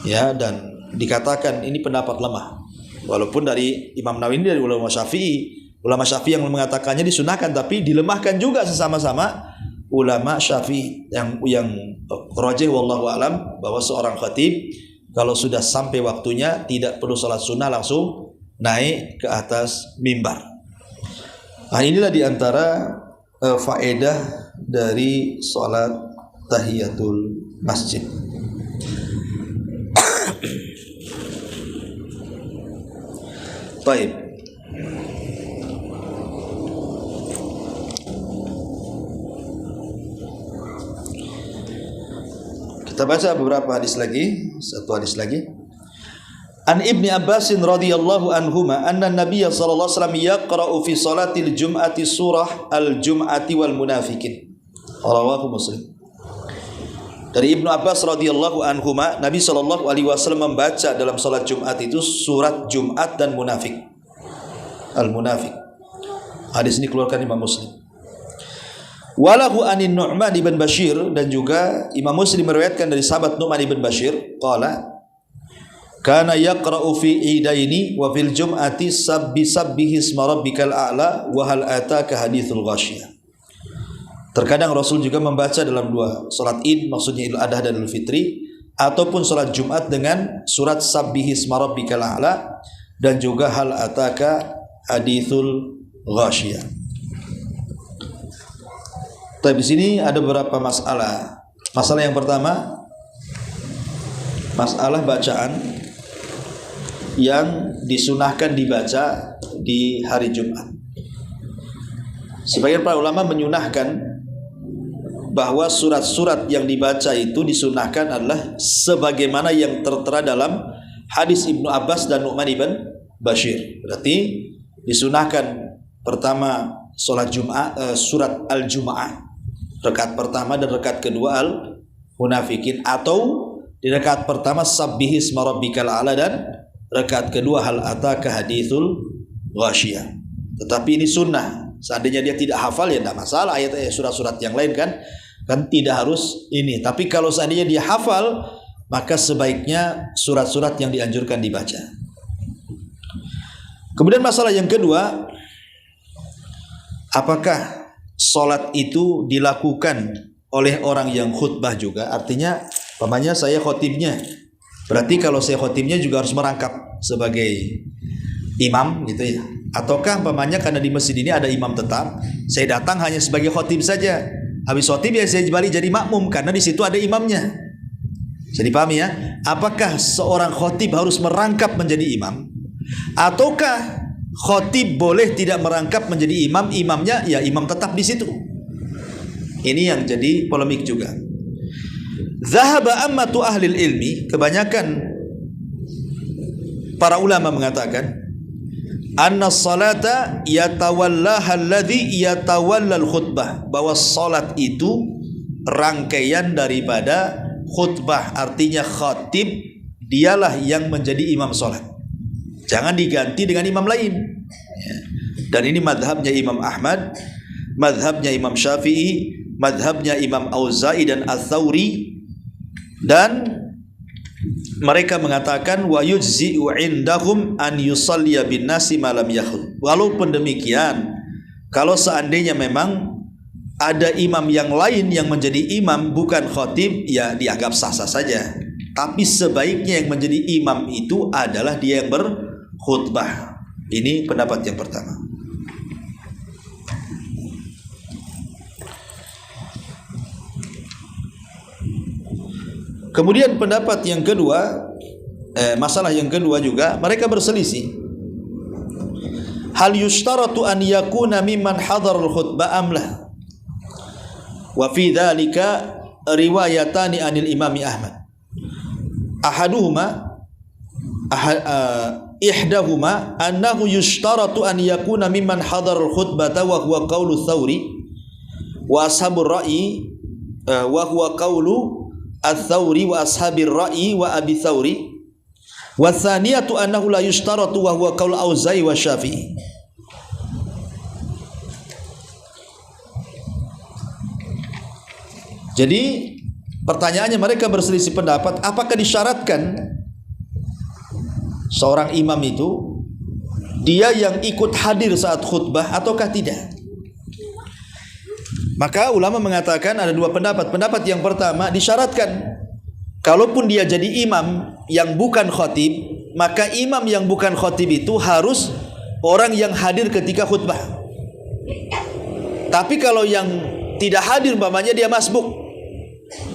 ya, dan dikatakan ini pendapat lemah. Walaupun dari Imam Nawawi ini dari ulama Syafi'i, ulama Syafi'i yang mengatakannya disunahkan, tapi dilemahkan juga sesama-sama ulama Syafi'i yang rajih wallahu alam bahwa seorang khatib kalau sudah sampai waktunya tidak perlu salat sunnah, langsung naik ke atas mimbar. Nah, inilah diantara faedah dari salat tahiyatul masjid. Baik. Kita baca beberapa hadis lagi, satu hadis lagi. An Ibni Abbas radhiyallahu anhuma anna Nabiy sallallahu alaihi wasallam yaqra'u fi salatil jum'ati surah al-jum'ati wal munafiqin. Rawahu Muslim. Dari Ibnu Abbas radhiyallahu anhuma, Nabi sallallahu alaihi wasallam membaca dalam salat Jumat itu surat Jumat dan munafik. Al-munafiq. Hadis ini keluarkan Imam Muslim. Walahu anin Nu'man ibn Bashir, dan juga Imam Muslim meriwayatkan dari sahabat Nu'man ibn Bashir, qala kana yaqra'u fi idaini wa fil jum'ati sabbihi isma rabbikal a'la wa hal ataka hadithul ghasyiyah. Terkadang Rasul juga membaca dalam dua salat Id, maksudnya Idul Adha dan Idul Fitri, ataupun salat Jumat dengan surat sabbihi isma rabbikal a'la dan juga hal ataka hadithul ghasyiyah. Tapi di sini ada beberapa masalah. Masalah yang pertama, masalah bacaan yang disunahkan dibaca di hari Jumat. Sebagian para ulama menyunahkan bahwa surat-surat yang dibaca itu disunahkan adalah sebagaimana yang tertera dalam hadis Ibnu Abbas dan Nu'man ibn Bashir. Berarti disunahkan pertama salat Jumat, surat Al-Jumu'ah, rakaat pertama dan rakaat kedua Al-Munafikin, atau di rakaat pertama sabbihi isma rabbikal a'la dan rakaat kedua hal ataka hadithul ghasyiyah. Tetapi ini sunnah. Seandainya dia tidak hafal ya tidak masalah, ayat surat-surat yang lain kan tidak harus ini. Tapi kalau seandainya dia hafal, maka sebaiknya surat-surat yang dianjurkan dibaca. Kemudian masalah yang kedua, apakah salat itu dilakukan oleh orang yang khutbah juga? Artinya, pamannya saya khotibnya, berarti kalau saya khotibnya juga harus merangkap sebagai imam gitu ya. Ataukah pamannya karena di masjid ini ada imam tetap, saya datang hanya sebagai khotib saja, habis khotib ya saya balik jadi makmum karena di situ ada imamnya. Jadi paham ya? Apakah seorang khotib harus merangkap menjadi imam, ataukah khotib boleh tidak merangkap menjadi imam, imamnya ya imam tetap di situ? Ini yang jadi polemik juga. Zahaba ammatu ahlil ilmi, kebanyakan para ulama mengatakan anna salata yatawallaha alladhi yatawallal khutbah, bahwa salat itu rangkaian daripada khutbah. Artinya khatib dialah yang menjadi imam salat, jangan diganti dengan imam lain ya. Dan ini madhabnya Imam Ahmad, madhabnya Imam Syafi'i, madhabnya Imam Auza'i dan Ats-Tsauri. Dan mereka mengatakan wa yujzi'u indahum an yusalliya bin nasi malam yakhud. Walaupun demikian, kalau seandainya memang ada imam yang lain yang menjadi imam bukan khatib, ya dianggap sah-sah saja. Tapi sebaiknya yang menjadi imam itu adalah dia yang berkhutbah. Ini pendapat yang pertama. Kemudian pendapat yang kedua, masalah yang kedua juga mereka berselisih. Hal yushtaratu an yakuna mimman hadarul khutbah amlah. Wa fi dzalika riwayatani anil Imam Ahmad. Ihdahuma annahu yushtaratu an yakuna mimman hadarul khutbata wa huwa qaulu Tsauri wa ashabur ra'yi wa huwa qaulu Ats-Tsauri wa ashabir ra'yi wa Abi Tsauri. Wa tsaniyatu annahu la yushtaratu wa huwa qaul Auza'i wa Syafi'i. Jadi pertanyaannya, mereka berselisih pendapat, apakah disyaratkan seorang imam itu dia yang ikut hadir saat khutbah ataukah tidak? Maka ulama mengatakan ada dua pendapat. Pendapat yang pertama, disyaratkan. Kalaupun dia jadi imam yang bukan khatib, maka imam yang bukan khatib itu harus orang yang hadir ketika khutbah. Tapi kalau yang tidak hadir, umpamanya dia masbuk,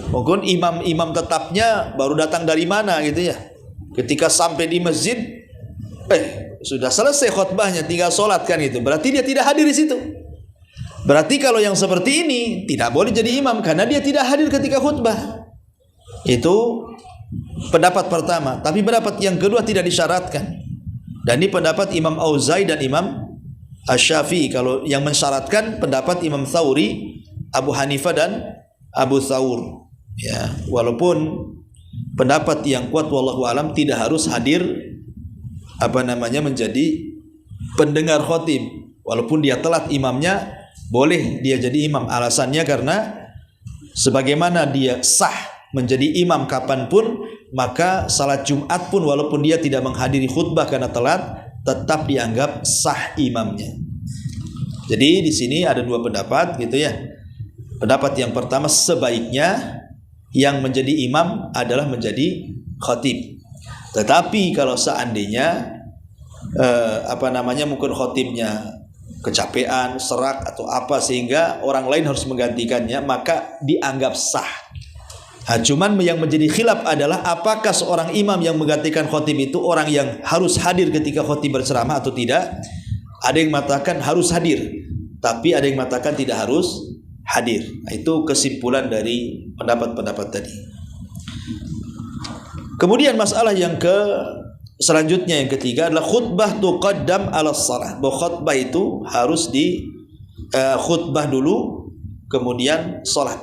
mungkin imam tetapnya baru datang dari mana gitu ya. Ketika sampai di masjid, sudah selesai khutbahnya, tinggal sholat kan gitu. Berarti dia tidak hadir di situ. Berarti kalau yang seperti ini tidak boleh jadi imam karena dia tidak hadir ketika khutbah. Itu pendapat pertama. Tapi pendapat yang kedua tidak disyaratkan. Dan ini pendapat Imam Auza'i dan Imam Asy-Syafi'i. Kalau yang mensyaratkan pendapat Imam Tsauri, Abu Hanifah dan Abu Tsaur. Ya, walaupun pendapat yang kuat wallahu alam tidak harus hadir menjadi pendengar khotib. walaupun dia telat imamnya, boleh dia jadi imam. Alasannya karena sebagaimana dia sah menjadi imam kapanpun, maka salat Jumat pun walaupun dia tidak menghadiri khutbah karena telat, tetap dianggap sah imamnya. Jadi di sini ada dua pendapat gitu ya. Pendapat yang pertama, sebaiknya yang menjadi imam adalah menjadi khatib. Tetapi kalau seandainya mungkin khatibnya kecapean, serak atau apa sehingga orang lain harus menggantikannya, maka dianggap sah. Cuman yang menjadi khilaf adalah apakah seorang imam yang menggantikan khatib itu orang yang harus hadir ketika khatib berceramah atau tidak. Ada yang mengatakan harus hadir, tapi ada yang mengatakan tidak harus hadir. Itu kesimpulan dari pendapat-pendapat tadi. Kemudian masalah yang selanjutnya yang ketiga adalah khutbah tuqaddam ala shalah. Bahwa khutbah itu harus di khutbah dulu kemudian salat.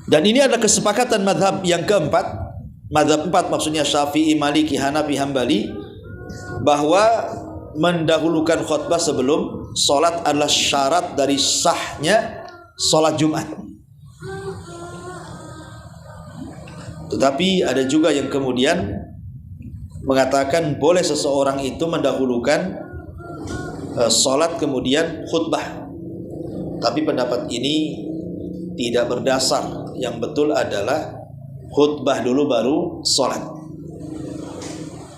Dan ini adalah kesepakatan mazhab yang keempat, mazhab 4 maksudnya Syafi'i, Maliki, Hanafi, Hambali, bahwa mendahulukan khutbah sebelum salat adalah syarat dari sahnya salat Jumat. Tetapi ada juga yang kemudian mengatakan boleh seseorang itu mendahulukan salat kemudian khutbah. Tapi pendapat ini tidak berdasar. Yang betul adalah khutbah dulu baru salat.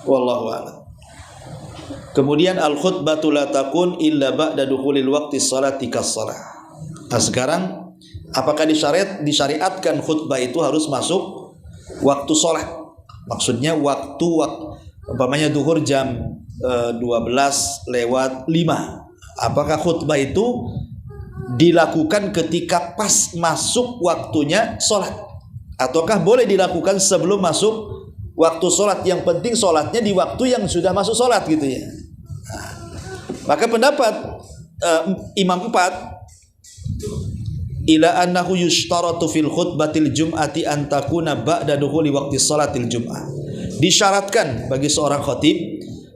Wallahu a'lam. Kemudian al-khutbatu la takun illa ba'da dukhulil waqti sholati kas-shalah. Nah, sekarang apakah disyariatkan khutbah itu harus masuk waktu sholat? Maksudnya waktu umpamanya duhur jam 12:05. Apakah khutbah itu dilakukan ketika pas masuk waktunya sholat? Ataukah boleh dilakukan sebelum masuk waktu sholat? Yang penting sholatnya di waktu yang sudah masuk sholat gitu ya. Nah, maka pendapat Imam 4 ila annahu yushtaratu fil khutbatil jum'ati an takuna ba'da dukhuli waqti sholatil jum'ah. Disyaratkan bagi seorang khatib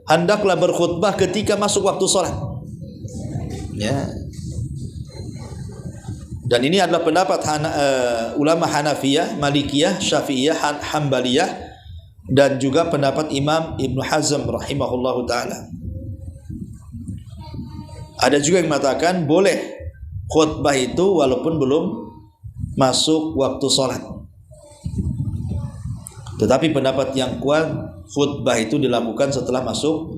hendaklah berkhutbah ketika masuk waktu sholat. Ya. Dan ini adalah pendapat ulama Hanafiyah, Malikiyah, Syafi'iyah, Hambaliyah, dan juga pendapat Imam Ibnu Hazm rahimahullahu ta'ala. Ada juga yang mengatakan boleh khutbah itu walaupun belum masuk waktu sholat. Tetapi pendapat yang kuat, khutbah itu dilakukan setelah masuk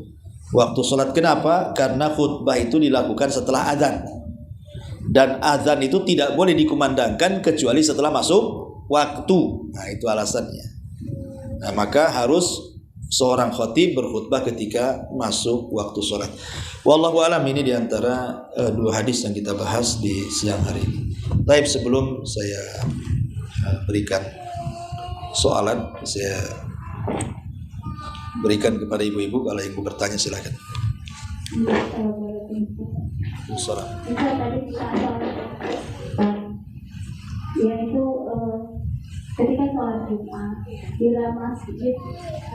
waktu sholat. Kenapa? Karena khutbah itu dilakukan setelah azan. Dan azan itu tidak boleh dikumandangkan kecuali setelah masuk waktu. Nah, itu alasannya. Nah, maka harus seorang khatib berkhutbah ketika masuk waktu sholat. Wallahu alam, ini diantara dua hadis yang kita bahas di siang hari ini. Baik, sebelum saya berikan soalan, saya berikan kepada ibu-ibu, kalau ibu bertanya silakan. Assalamualaikum. Yaitu ketika sholat Jumat bila masjid,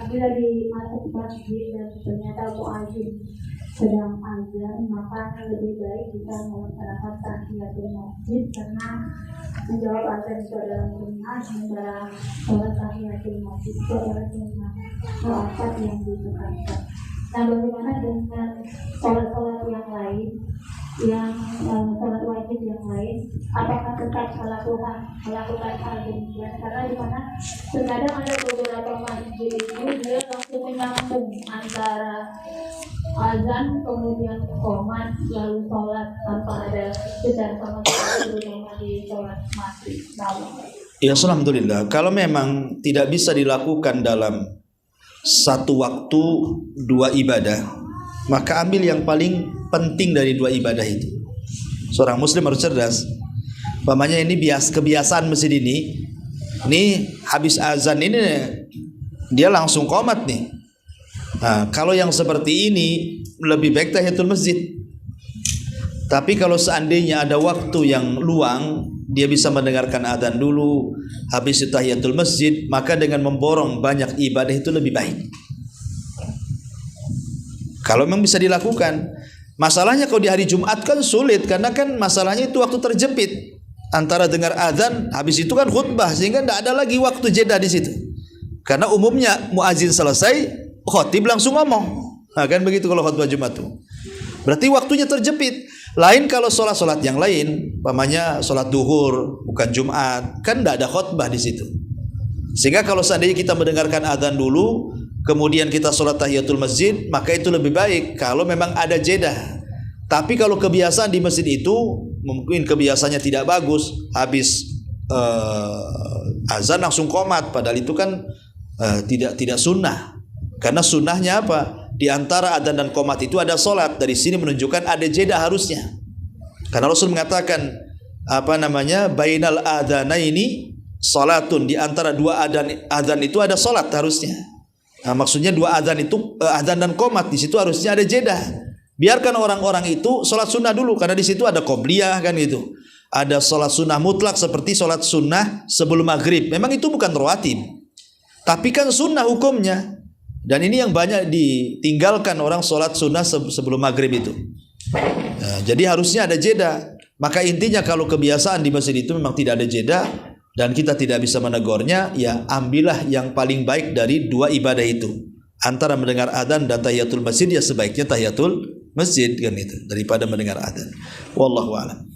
bila masuk masjid dan ternyata muadzin sedang azan, maka lebih baik kita melaksanakan tahiyatul masjid karena menjawab azan itu adalah sunnah, sementara sholat tahiyatul masjid itu adalah sunnah sholat yang ditekankan. Nah, bagaimana dengan sholat-sholat yang lain, yang sholat wajib yang lain, apakah tetap melakukan hal demikian? Karena di mana terkadang ada beberapa masjid itu dia langsung menyambung antara azan kemudian qomat lalu sholat tanpa ada jeda sama sekali, terutama di sholat maghrib. Ya, alhamdulillah. Kalau memang tidak bisa dilakukan dalam satu waktu dua ibadah, maka ambil yang paling penting dari dua ibadah itu. Seorang muslim harus cerdas. Umpamanya ini kebiasaan masjid ini habis azan ini dia langsung qomat nih. Nah, kalau yang seperti ini lebih baik tahiyatul masjid. Tapi kalau seandainya ada waktu yang luang, dia bisa mendengarkan adzan dulu, habis itu tahiyatul masjid, maka dengan memborong banyak ibadah itu lebih baik. Kalau memang bisa dilakukan. Masalahnya kalau di hari Jumat kan sulit, karena kan masalahnya itu waktu terjepit antara dengar azan habis itu kan khutbah, sehingga tidak ada lagi waktu jeda di situ. Karena umumnya muazin selesai, khotib langsung ngomong. Nah, kan begitu kalau khutbah Jumat itu. Berarti waktunya terjepit. Lain kalau sholat-sholat yang lain, umpamanya sholat duhur bukan Jumat, kan tidak ada khutbah di situ. Sehingga kalau seandainya kita mendengarkan azan dulu, kemudian kita sholat tahiyatul masjid, maka itu lebih baik kalau memang ada jeda. Tapi kalau kebiasaan di masjid itu, mungkin kebiasaannya tidak bagus, habis azan langsung qomat, padahal itu kan tidak sunnah. Karena sunnahnya apa? Di antara adzan dan qomat itu ada solat. Dari sini menunjukkan ada jeda harusnya. Karena Rasul mengatakan bainal adzanaini salatun, di antara dua adzan itu ada solat harusnya. Nah, maksudnya dua adzan itu adzan dan qomat, di situ harusnya ada jeda. Biarkan orang-orang itu solat sunnah dulu, karena di situ ada qobliyah kan gitu. Ada solat sunnah mutlak seperti solat sunnah sebelum maghrib. Memang itu bukan rawatib, tapi kan sunnah hukumnya. Dan ini yang banyak ditinggalkan orang sholat sunnah sebelum maghrib itu. Nah, jadi harusnya ada jeda. Maka intinya kalau kebiasaan di masjid itu memang tidak ada jeda dan kita tidak bisa menegurnya, ya ambillah yang paling baik dari dua ibadah itu. Antara mendengar adzan dan tahiyatul masjid, ya sebaiknya tahiyatul masjid kan itu daripada mendengar adzan. Wallahu a'lam.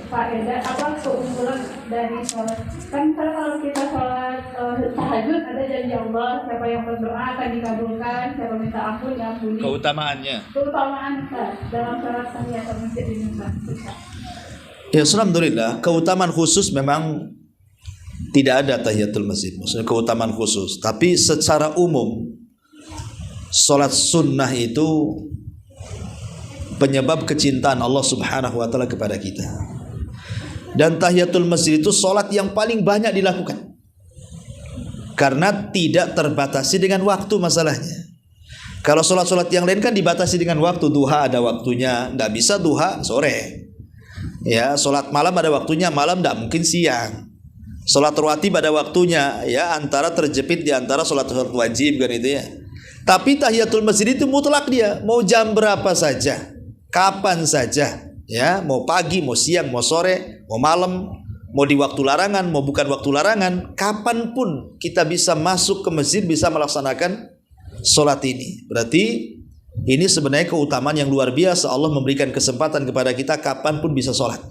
Faedah keunggulan dari sholat, kan kalau kita sholat tahajud ada janji Allah, siapa yang berdoa akan dikabulkan, siapa minta ampun diampuni. Keutamaan dalam sholat tahiyatul masjid ini. Ya, alhamdulillah, keutamaan khusus memang tidak ada tahiyatul masjid, maksudnya keutamaan khusus. Tapi secara umum sholat sunnah itu penyebab kecintaan Allah Subhanahu wa taala kepada kita. Dan tahiyatul masjid itu sholat yang paling banyak dilakukan, karena tidak terbatasi dengan waktu masalahnya. Kalau sholat-sholat yang lain kan dibatasi dengan waktu. Duha ada waktunya, tidak bisa duha sore. Ya, sholat malam ada waktunya, malam tidak mungkin siang. Sholat rawatib ada waktunya, ya antara terjepit di antara sholat-sholat wajib kan itu ya. Tapi tahiyatul masjid itu mutlak, dia mau jam berapa saja, kapan saja. Ya, mau pagi, mau siang, mau sore, mau malam, mau di waktu larangan, mau bukan waktu larangan, kapanpun kita bisa masuk ke masjid, bisa melaksanakan sholat ini. Berarti ini sebenarnya keutamaan yang luar biasa. Allah memberikan kesempatan kepada kita kapanpun bisa sholat.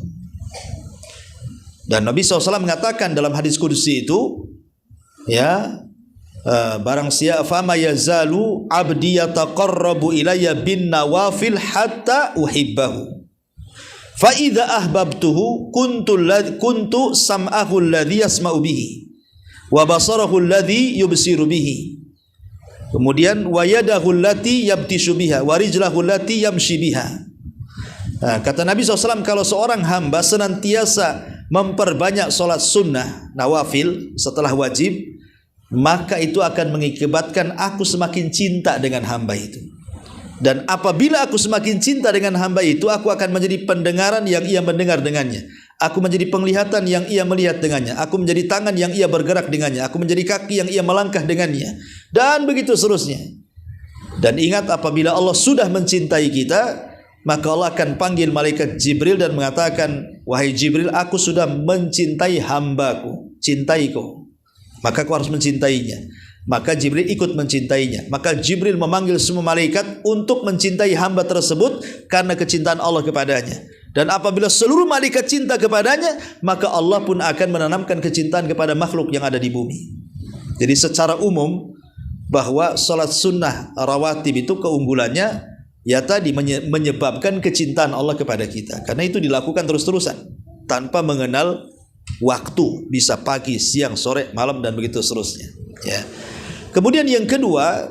Dan Nabi SAW mengatakan dalam hadis qudsi itu, ya, barang siapa fama yazalu abdi yataqarrabu ilayya bin nawafil hatta uhibbahu. Fa idza ahbabtuhu kuntu sam'ahu alladhi yasma'u bihi wa basarahu alladhi yubsiru bihi. Kemudian wa yadahu allati yabtishu biha wa rijlahu allati yamshi biha. Nah, kata Nabi SAW, kalau seorang hamba senantiasa memperbanyak solat sunnah nawafil setelah wajib, maka itu akan mengakibatkan aku semakin cinta dengan hamba itu. Dan apabila aku semakin cinta dengan hamba itu, aku akan menjadi pendengaran yang ia mendengar dengannya, aku menjadi penglihatan yang ia melihat dengannya, aku menjadi tangan yang ia bergerak dengannya, aku menjadi kaki yang ia melangkah dengannya, dan begitu seterusnya. Dan ingat, apabila Allah sudah mencintai kita, maka Allah akan panggil malaikat Jibril dan mengatakan, wahai Jibril, aku sudah mencintai hambaku, cintai kau, maka kau harus mencintainya. Maka Jibril ikut mencintainya. Maka Jibril memanggil semua malaikat untuk mencintai hamba tersebut karena kecintaan Allah kepadanya. Dan apabila seluruh malaikat cinta kepadanya, maka Allah pun akan menanamkan kecintaan kepada makhluk yang ada di bumi. Jadi secara umum, bahwa salat sunnah rawatib itu keunggulannya, ya tadi menyebabkan kecintaan Allah kepada kita. Karena itu dilakukan terus-terusan tanpa mengenal waktu, bisa pagi, siang, sore, malam, dan begitu seterusnya. Ya. Kemudian yang kedua,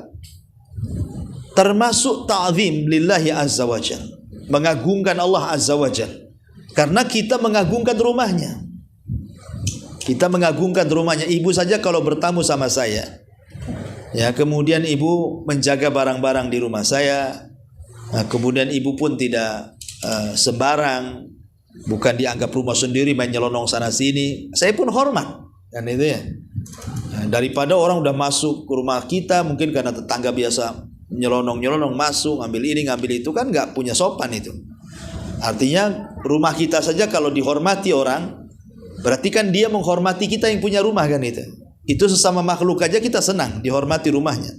termasuk ta'zim lillahi azza wa jalla, mengagungkan Allah azza wa jalla, karena kita mengagungkan rumahnya. Kita mengagungkan rumahnya. Ibu saja kalau bertamu sama saya, ya, kemudian ibu menjaga barang-barang di rumah saya, Nah, kemudian ibu pun tidak sembarang, bukan dianggap rumah sendiri main nyelonong sana sini. Saya pun hormat kan itu ya. Nah, daripada orang udah masuk ke rumah kita mungkin karena tetangga biasa nyelonong masuk ngambil ini ngambil itu, kan nggak punya sopan itu. Artinya rumah kita saja kalau dihormati orang, berarti kan dia menghormati kita yang punya rumah kan itu. Itu sesama makhluk aja kita senang dihormati rumahnya.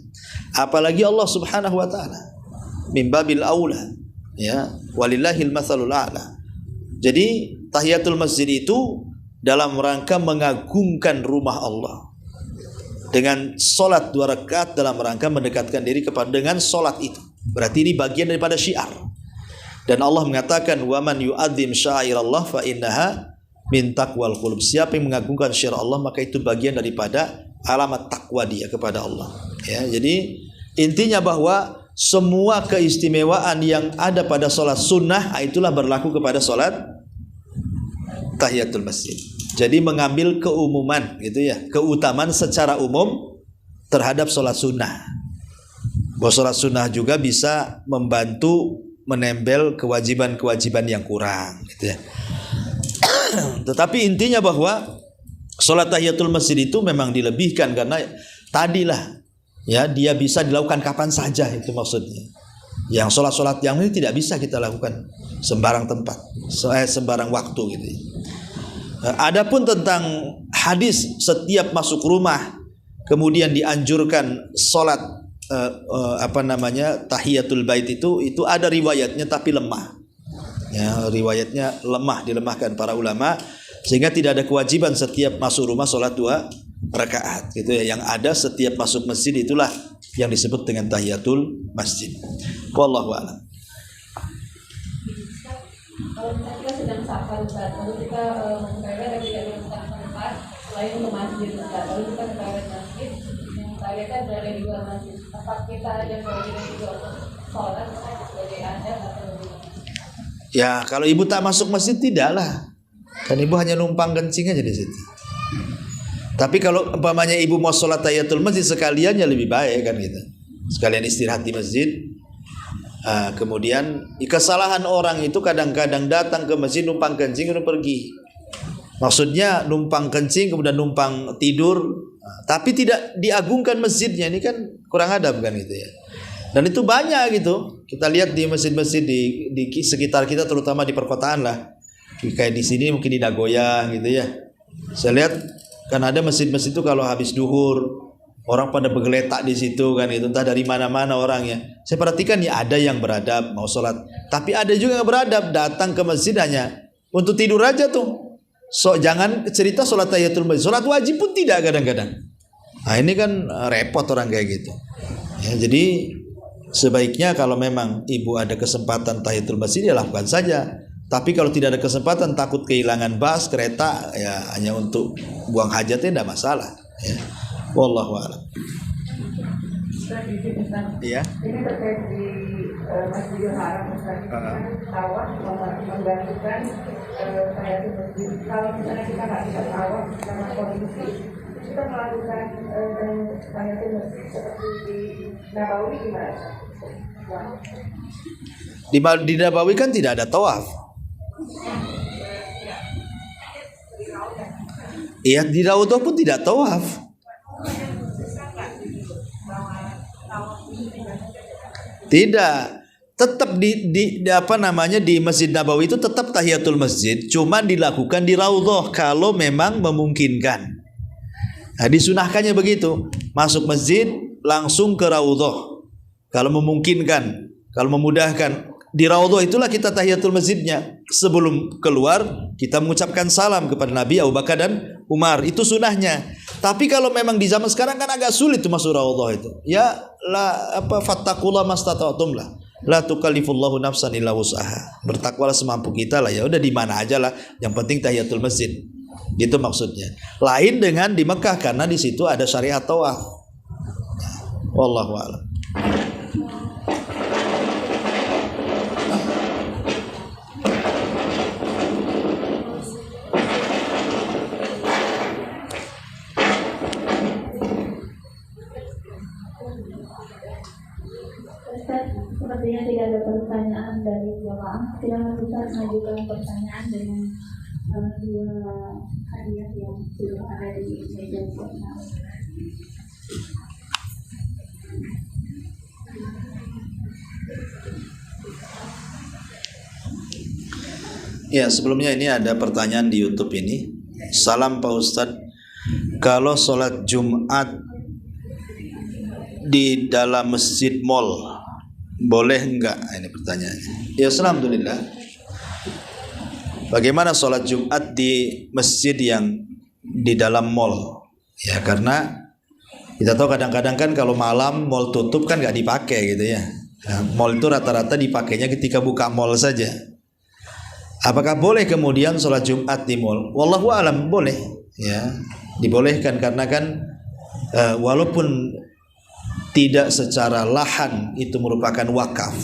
Apalagi Allah Subhanahu wa taala. Min babil aula, ya, walillahil matsalul a'la. Jadi tahiyatul masjid itu dalam rangka mengagungkan rumah Allah. Dengan solat 2 rakaat dalam rangka mendekatkan diri kepada dengan solat itu. Berarti ini bagian daripada syiar. Dan Allah mengatakan wa man yu'adzim sya'airallah fa innaha min taqwal qulub. Siapa yang mengagungkan syiar Allah maka itu bagian daripada alamat takwa dia kepada Allah. Ya, jadi intinya bahwa semua keistimewaan yang ada pada solat sunnah itulah berlaku kepada solat tahiyatul masjid. Jadi mengambil keumuman gitu ya, keutamaan secara umum terhadap solat sunnah. Bahwa solat sunnah juga bisa membantu menempel kewajiban-kewajiban yang kurang gitu ya. Tetapi intinya bahwa solat tahiyatul masjid itu memang dilebihkan karena tadilah ya, dia bisa dilakukan kapan saja, itu maksudnya. Yang sholat-sholat yang ini tidak bisa kita lakukan sembarang tempat, sembarang waktu gitu. Adapun tentang hadis setiap masuk rumah kemudian dianjurkan sholat tahiyatul bait itu ada riwayatnya tapi lemah. Ya, riwayatnya lemah, dilemahkan para ulama sehingga tidak ada kewajiban setiap masuk rumah sholat 2 rakaat gitu ya. Yang ada setiap masuk masjid itulah yang disebut dengan tahiyatul masjid. Wallahu a'lam. Kalau kita sedang safar Ustaz, lalu kita memperoleh dari tempat selain ke masjid Ustaz, lalu kita ke masjid yang kita berada di luar masjid. Tempat kita ada berada di luar sholat sebagai adab atau ya, kalau ibu tak masuk masjid tidaklah. Kan ibu hanya numpang kencing aja di situ. Tapi kalau umpamanya ibu mau sholat tahiyatul masjid sekalian ya lebih baik kan gitu. Sekalian istirahat di masjid. Kemudian kesalahan orang itu kadang-kadang datang ke masjid numpang kencing kemudian pergi. Maksudnya numpang kencing kemudian numpang tidur, tapi tidak diagungkan masjidnya. Ini kan kurang adab kan gitu ya. Dan itu banyak gitu. Kita lihat di masjid-masjid di sekitar kita terutama di perkotaan lah. Kayak di sini mungkin di Nagoya gitu ya. Saya lihat kan ada masjid-masjid itu kalau habis duhur orang pada bergeletak di situ kan itu, entah dari mana-mana orangnya. Saya perhatikan ya ada yang beradab mau sholat, tapi ada juga yang beradab datang ke masjid hanya untuk tidur aja tuh. So jangan cerita sholat tahiyatul masjid, sholat wajib pun tidak kadang-kadang. Nah ini kan repot orang kayak gitu. Ya, jadi sebaiknya kalau memang ibu ada kesempatan tahiyatul masjid ya lakukan saja. Tapi kalau tidak ada kesempatan takut kehilangan bus, kereta ya hanya untuk buang hajatnya tidak masalah ya. Wallahu a'lam. Iya. Ini terkait di Masjidil Haram Ustaz. Tawaf menggantungkan tahiyatul masjid. Kalau misalnya kita nggak bisa tawaf dalam kondisi kita melakukan tahiyatul masjid seperti di Nabawi gimana? Di Nabawi kan tidak ada tawaf. Iya, di Raudhah pun tidak tawaf. Tidak. Tetap di Masjid Nabawi itu tetap tahiyatul masjid, cuma dilakukan di Raudhah kalau memang memungkinkan. Nah, disunahkannya begitu. Masuk masjid langsung ke Raudhah. Kalau memungkinkan, kalau memudahkan. Di Raudhah itulah kita tahiyatul masjidnya. Sebelum keluar kita mengucapkan salam kepada Nabi, Abu Bakar dan Umar. Itu sunahnya. Tapi kalau memang di zaman sekarang kan agak sulit tuh masuk Raudhah itu. Ya fattaqullaha mastata'tum lah. La tukallifullahu nafsan illa wus'aha. Bertakwalah semampu kita lah. Ya udah di mana aja lah. Yang penting tahiyatul masjid. Gitu maksudnya. Lain dengan di Mekah karena di situ ada syariat tawaf. Wallahu a'lam. Ustaz, sepertinya tidak ada pertanyaan dari jamaah. Silakan Ustaz mengajukan pertanyaan dengan dua hadiah yang sudah ada di meja jamaah. Ya, sebelumnya ini ada pertanyaan di YouTube ini. Salam Pak Ustadz, kalau sholat Jumat di dalam masjid mall boleh enggak? Ini pertanyaannya. Ya, alhamdulillah. Bagaimana sholat Jumat di masjid yang di dalam mall? Ya, karena kita tahu kadang-kadang kan kalau malam mall tutup kan nggak dipakai gitu ya. Nah, mall itu rata-rata dipakainya ketika buka mall saja. Apakah boleh kemudian sholat Jumat di mall? Wallahu a'lam, boleh. Ya, dibolehkan karena kan walaupun tidak secara lahan itu merupakan wakaf,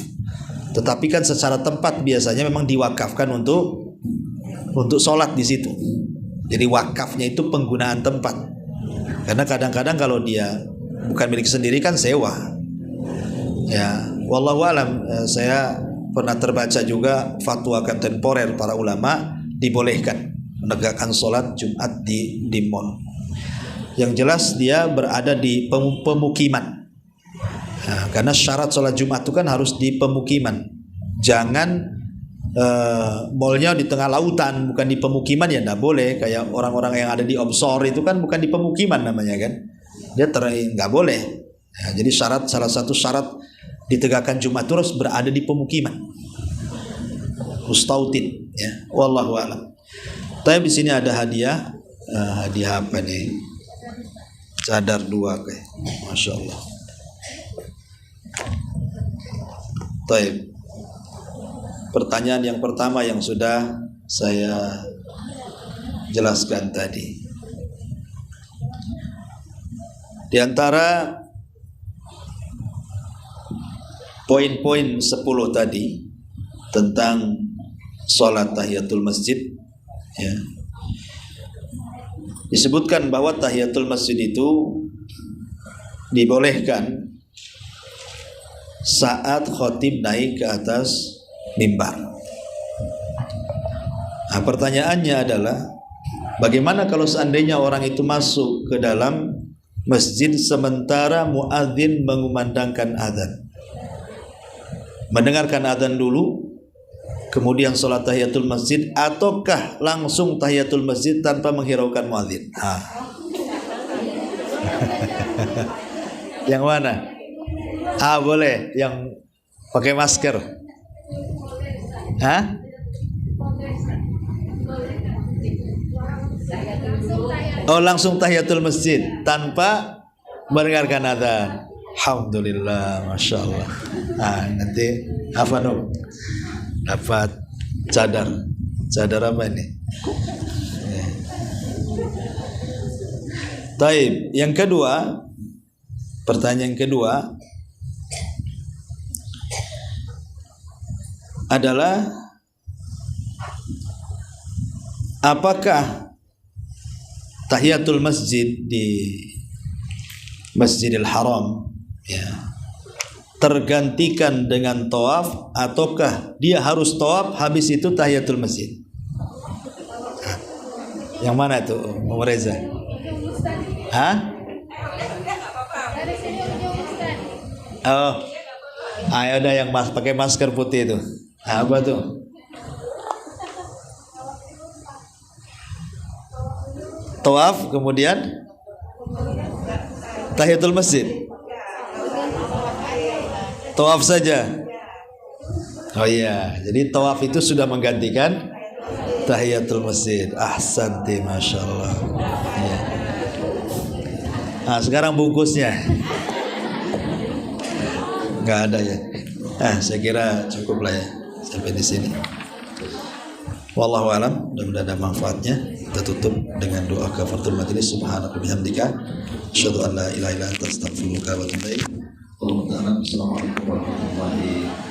tetapi kan secara tempat biasanya memang diwakafkan untuk sholat di situ. Jadi wakafnya itu penggunaan tempat. Karena kadang-kadang kalau dia bukan milik sendiri kan sewa. Ya, wallahu a'lam. Saya pernah terbaca juga fatwa kontemporer para ulama dibolehkan menegakkan sholat Jumat di mall. Yang jelas dia berada di pemukiman. Nah, karena syarat sholat Jumat itu kan harus di pemukiman. Jangan mallnya di tengah lautan, bukan di pemukiman, ya tidak boleh. Kayak orang-orang yang ada di offshore itu kan bukan di pemukiman namanya kan. Dia nggak boleh. Ya, jadi salah satu syarat ditegakkan Jumat itu harus berada di pemukiman. Mustautin, ya. Wallahu a'lam. Tapi di sini ada hadiah. Hadiah apa nih? Cadar 2 kayak. Masya Allah. Baik. Pertanyaan yang pertama yang sudah saya jelaskan tadi. Di antara poin-poin 10 tadi tentang sholat tahiyatul masjid, ya, disebutkan bahwa tahiyatul masjid itu dibolehkan saat khatib naik ke atas mimbar. Nah, pertanyaannya adalah bagaimana kalau seandainya orang itu masuk ke dalam masjid sementara muadzin mengumandangkan adzan? Mendengarkan adzan dulu kemudian sholat tahiyatul masjid, ataukah langsung tahiyatul masjid tanpa menghiraukan muadzin? Yang mana? Boleh yang pakai masker. Langsung tahiyatul masjid tanpa mendengarkan adzan. Alhamdulillah, masya Allah. Nanti apa dong? Dapat cadar apa ini? Taib. Yang kedua, pertanyaan kedua adalah apakah tahiyatul masjid di Masjidil Haram, ya, tergantikan dengan tawaf, ataukah dia harus tawaf habis itu tahiyatul masjid? Yang mana itu, Om Reza? Ada yang pakai masker putih itu. Apa tuh? Tawaf kemudian tahiyatul masjid. Tawaf saja. Oh iya, jadi tawaf itu sudah menggantikan tahiyatul masjid. Ahsanti, masya Allah. Ya. Sekarang bungkusnya nggak ada ya. Saya kira cukup lah ya sampai di sini. Wallahu a'lam, mudah-mudahan ada manfaatnya. Kita tutup dengan doa kafaratul majlis. Subhanaka bihamdika asyhadu an la ilaha illa anta astaghfiruka wa atubu ilaik. Assalamualaikum warahmatullahi wabarakatuh.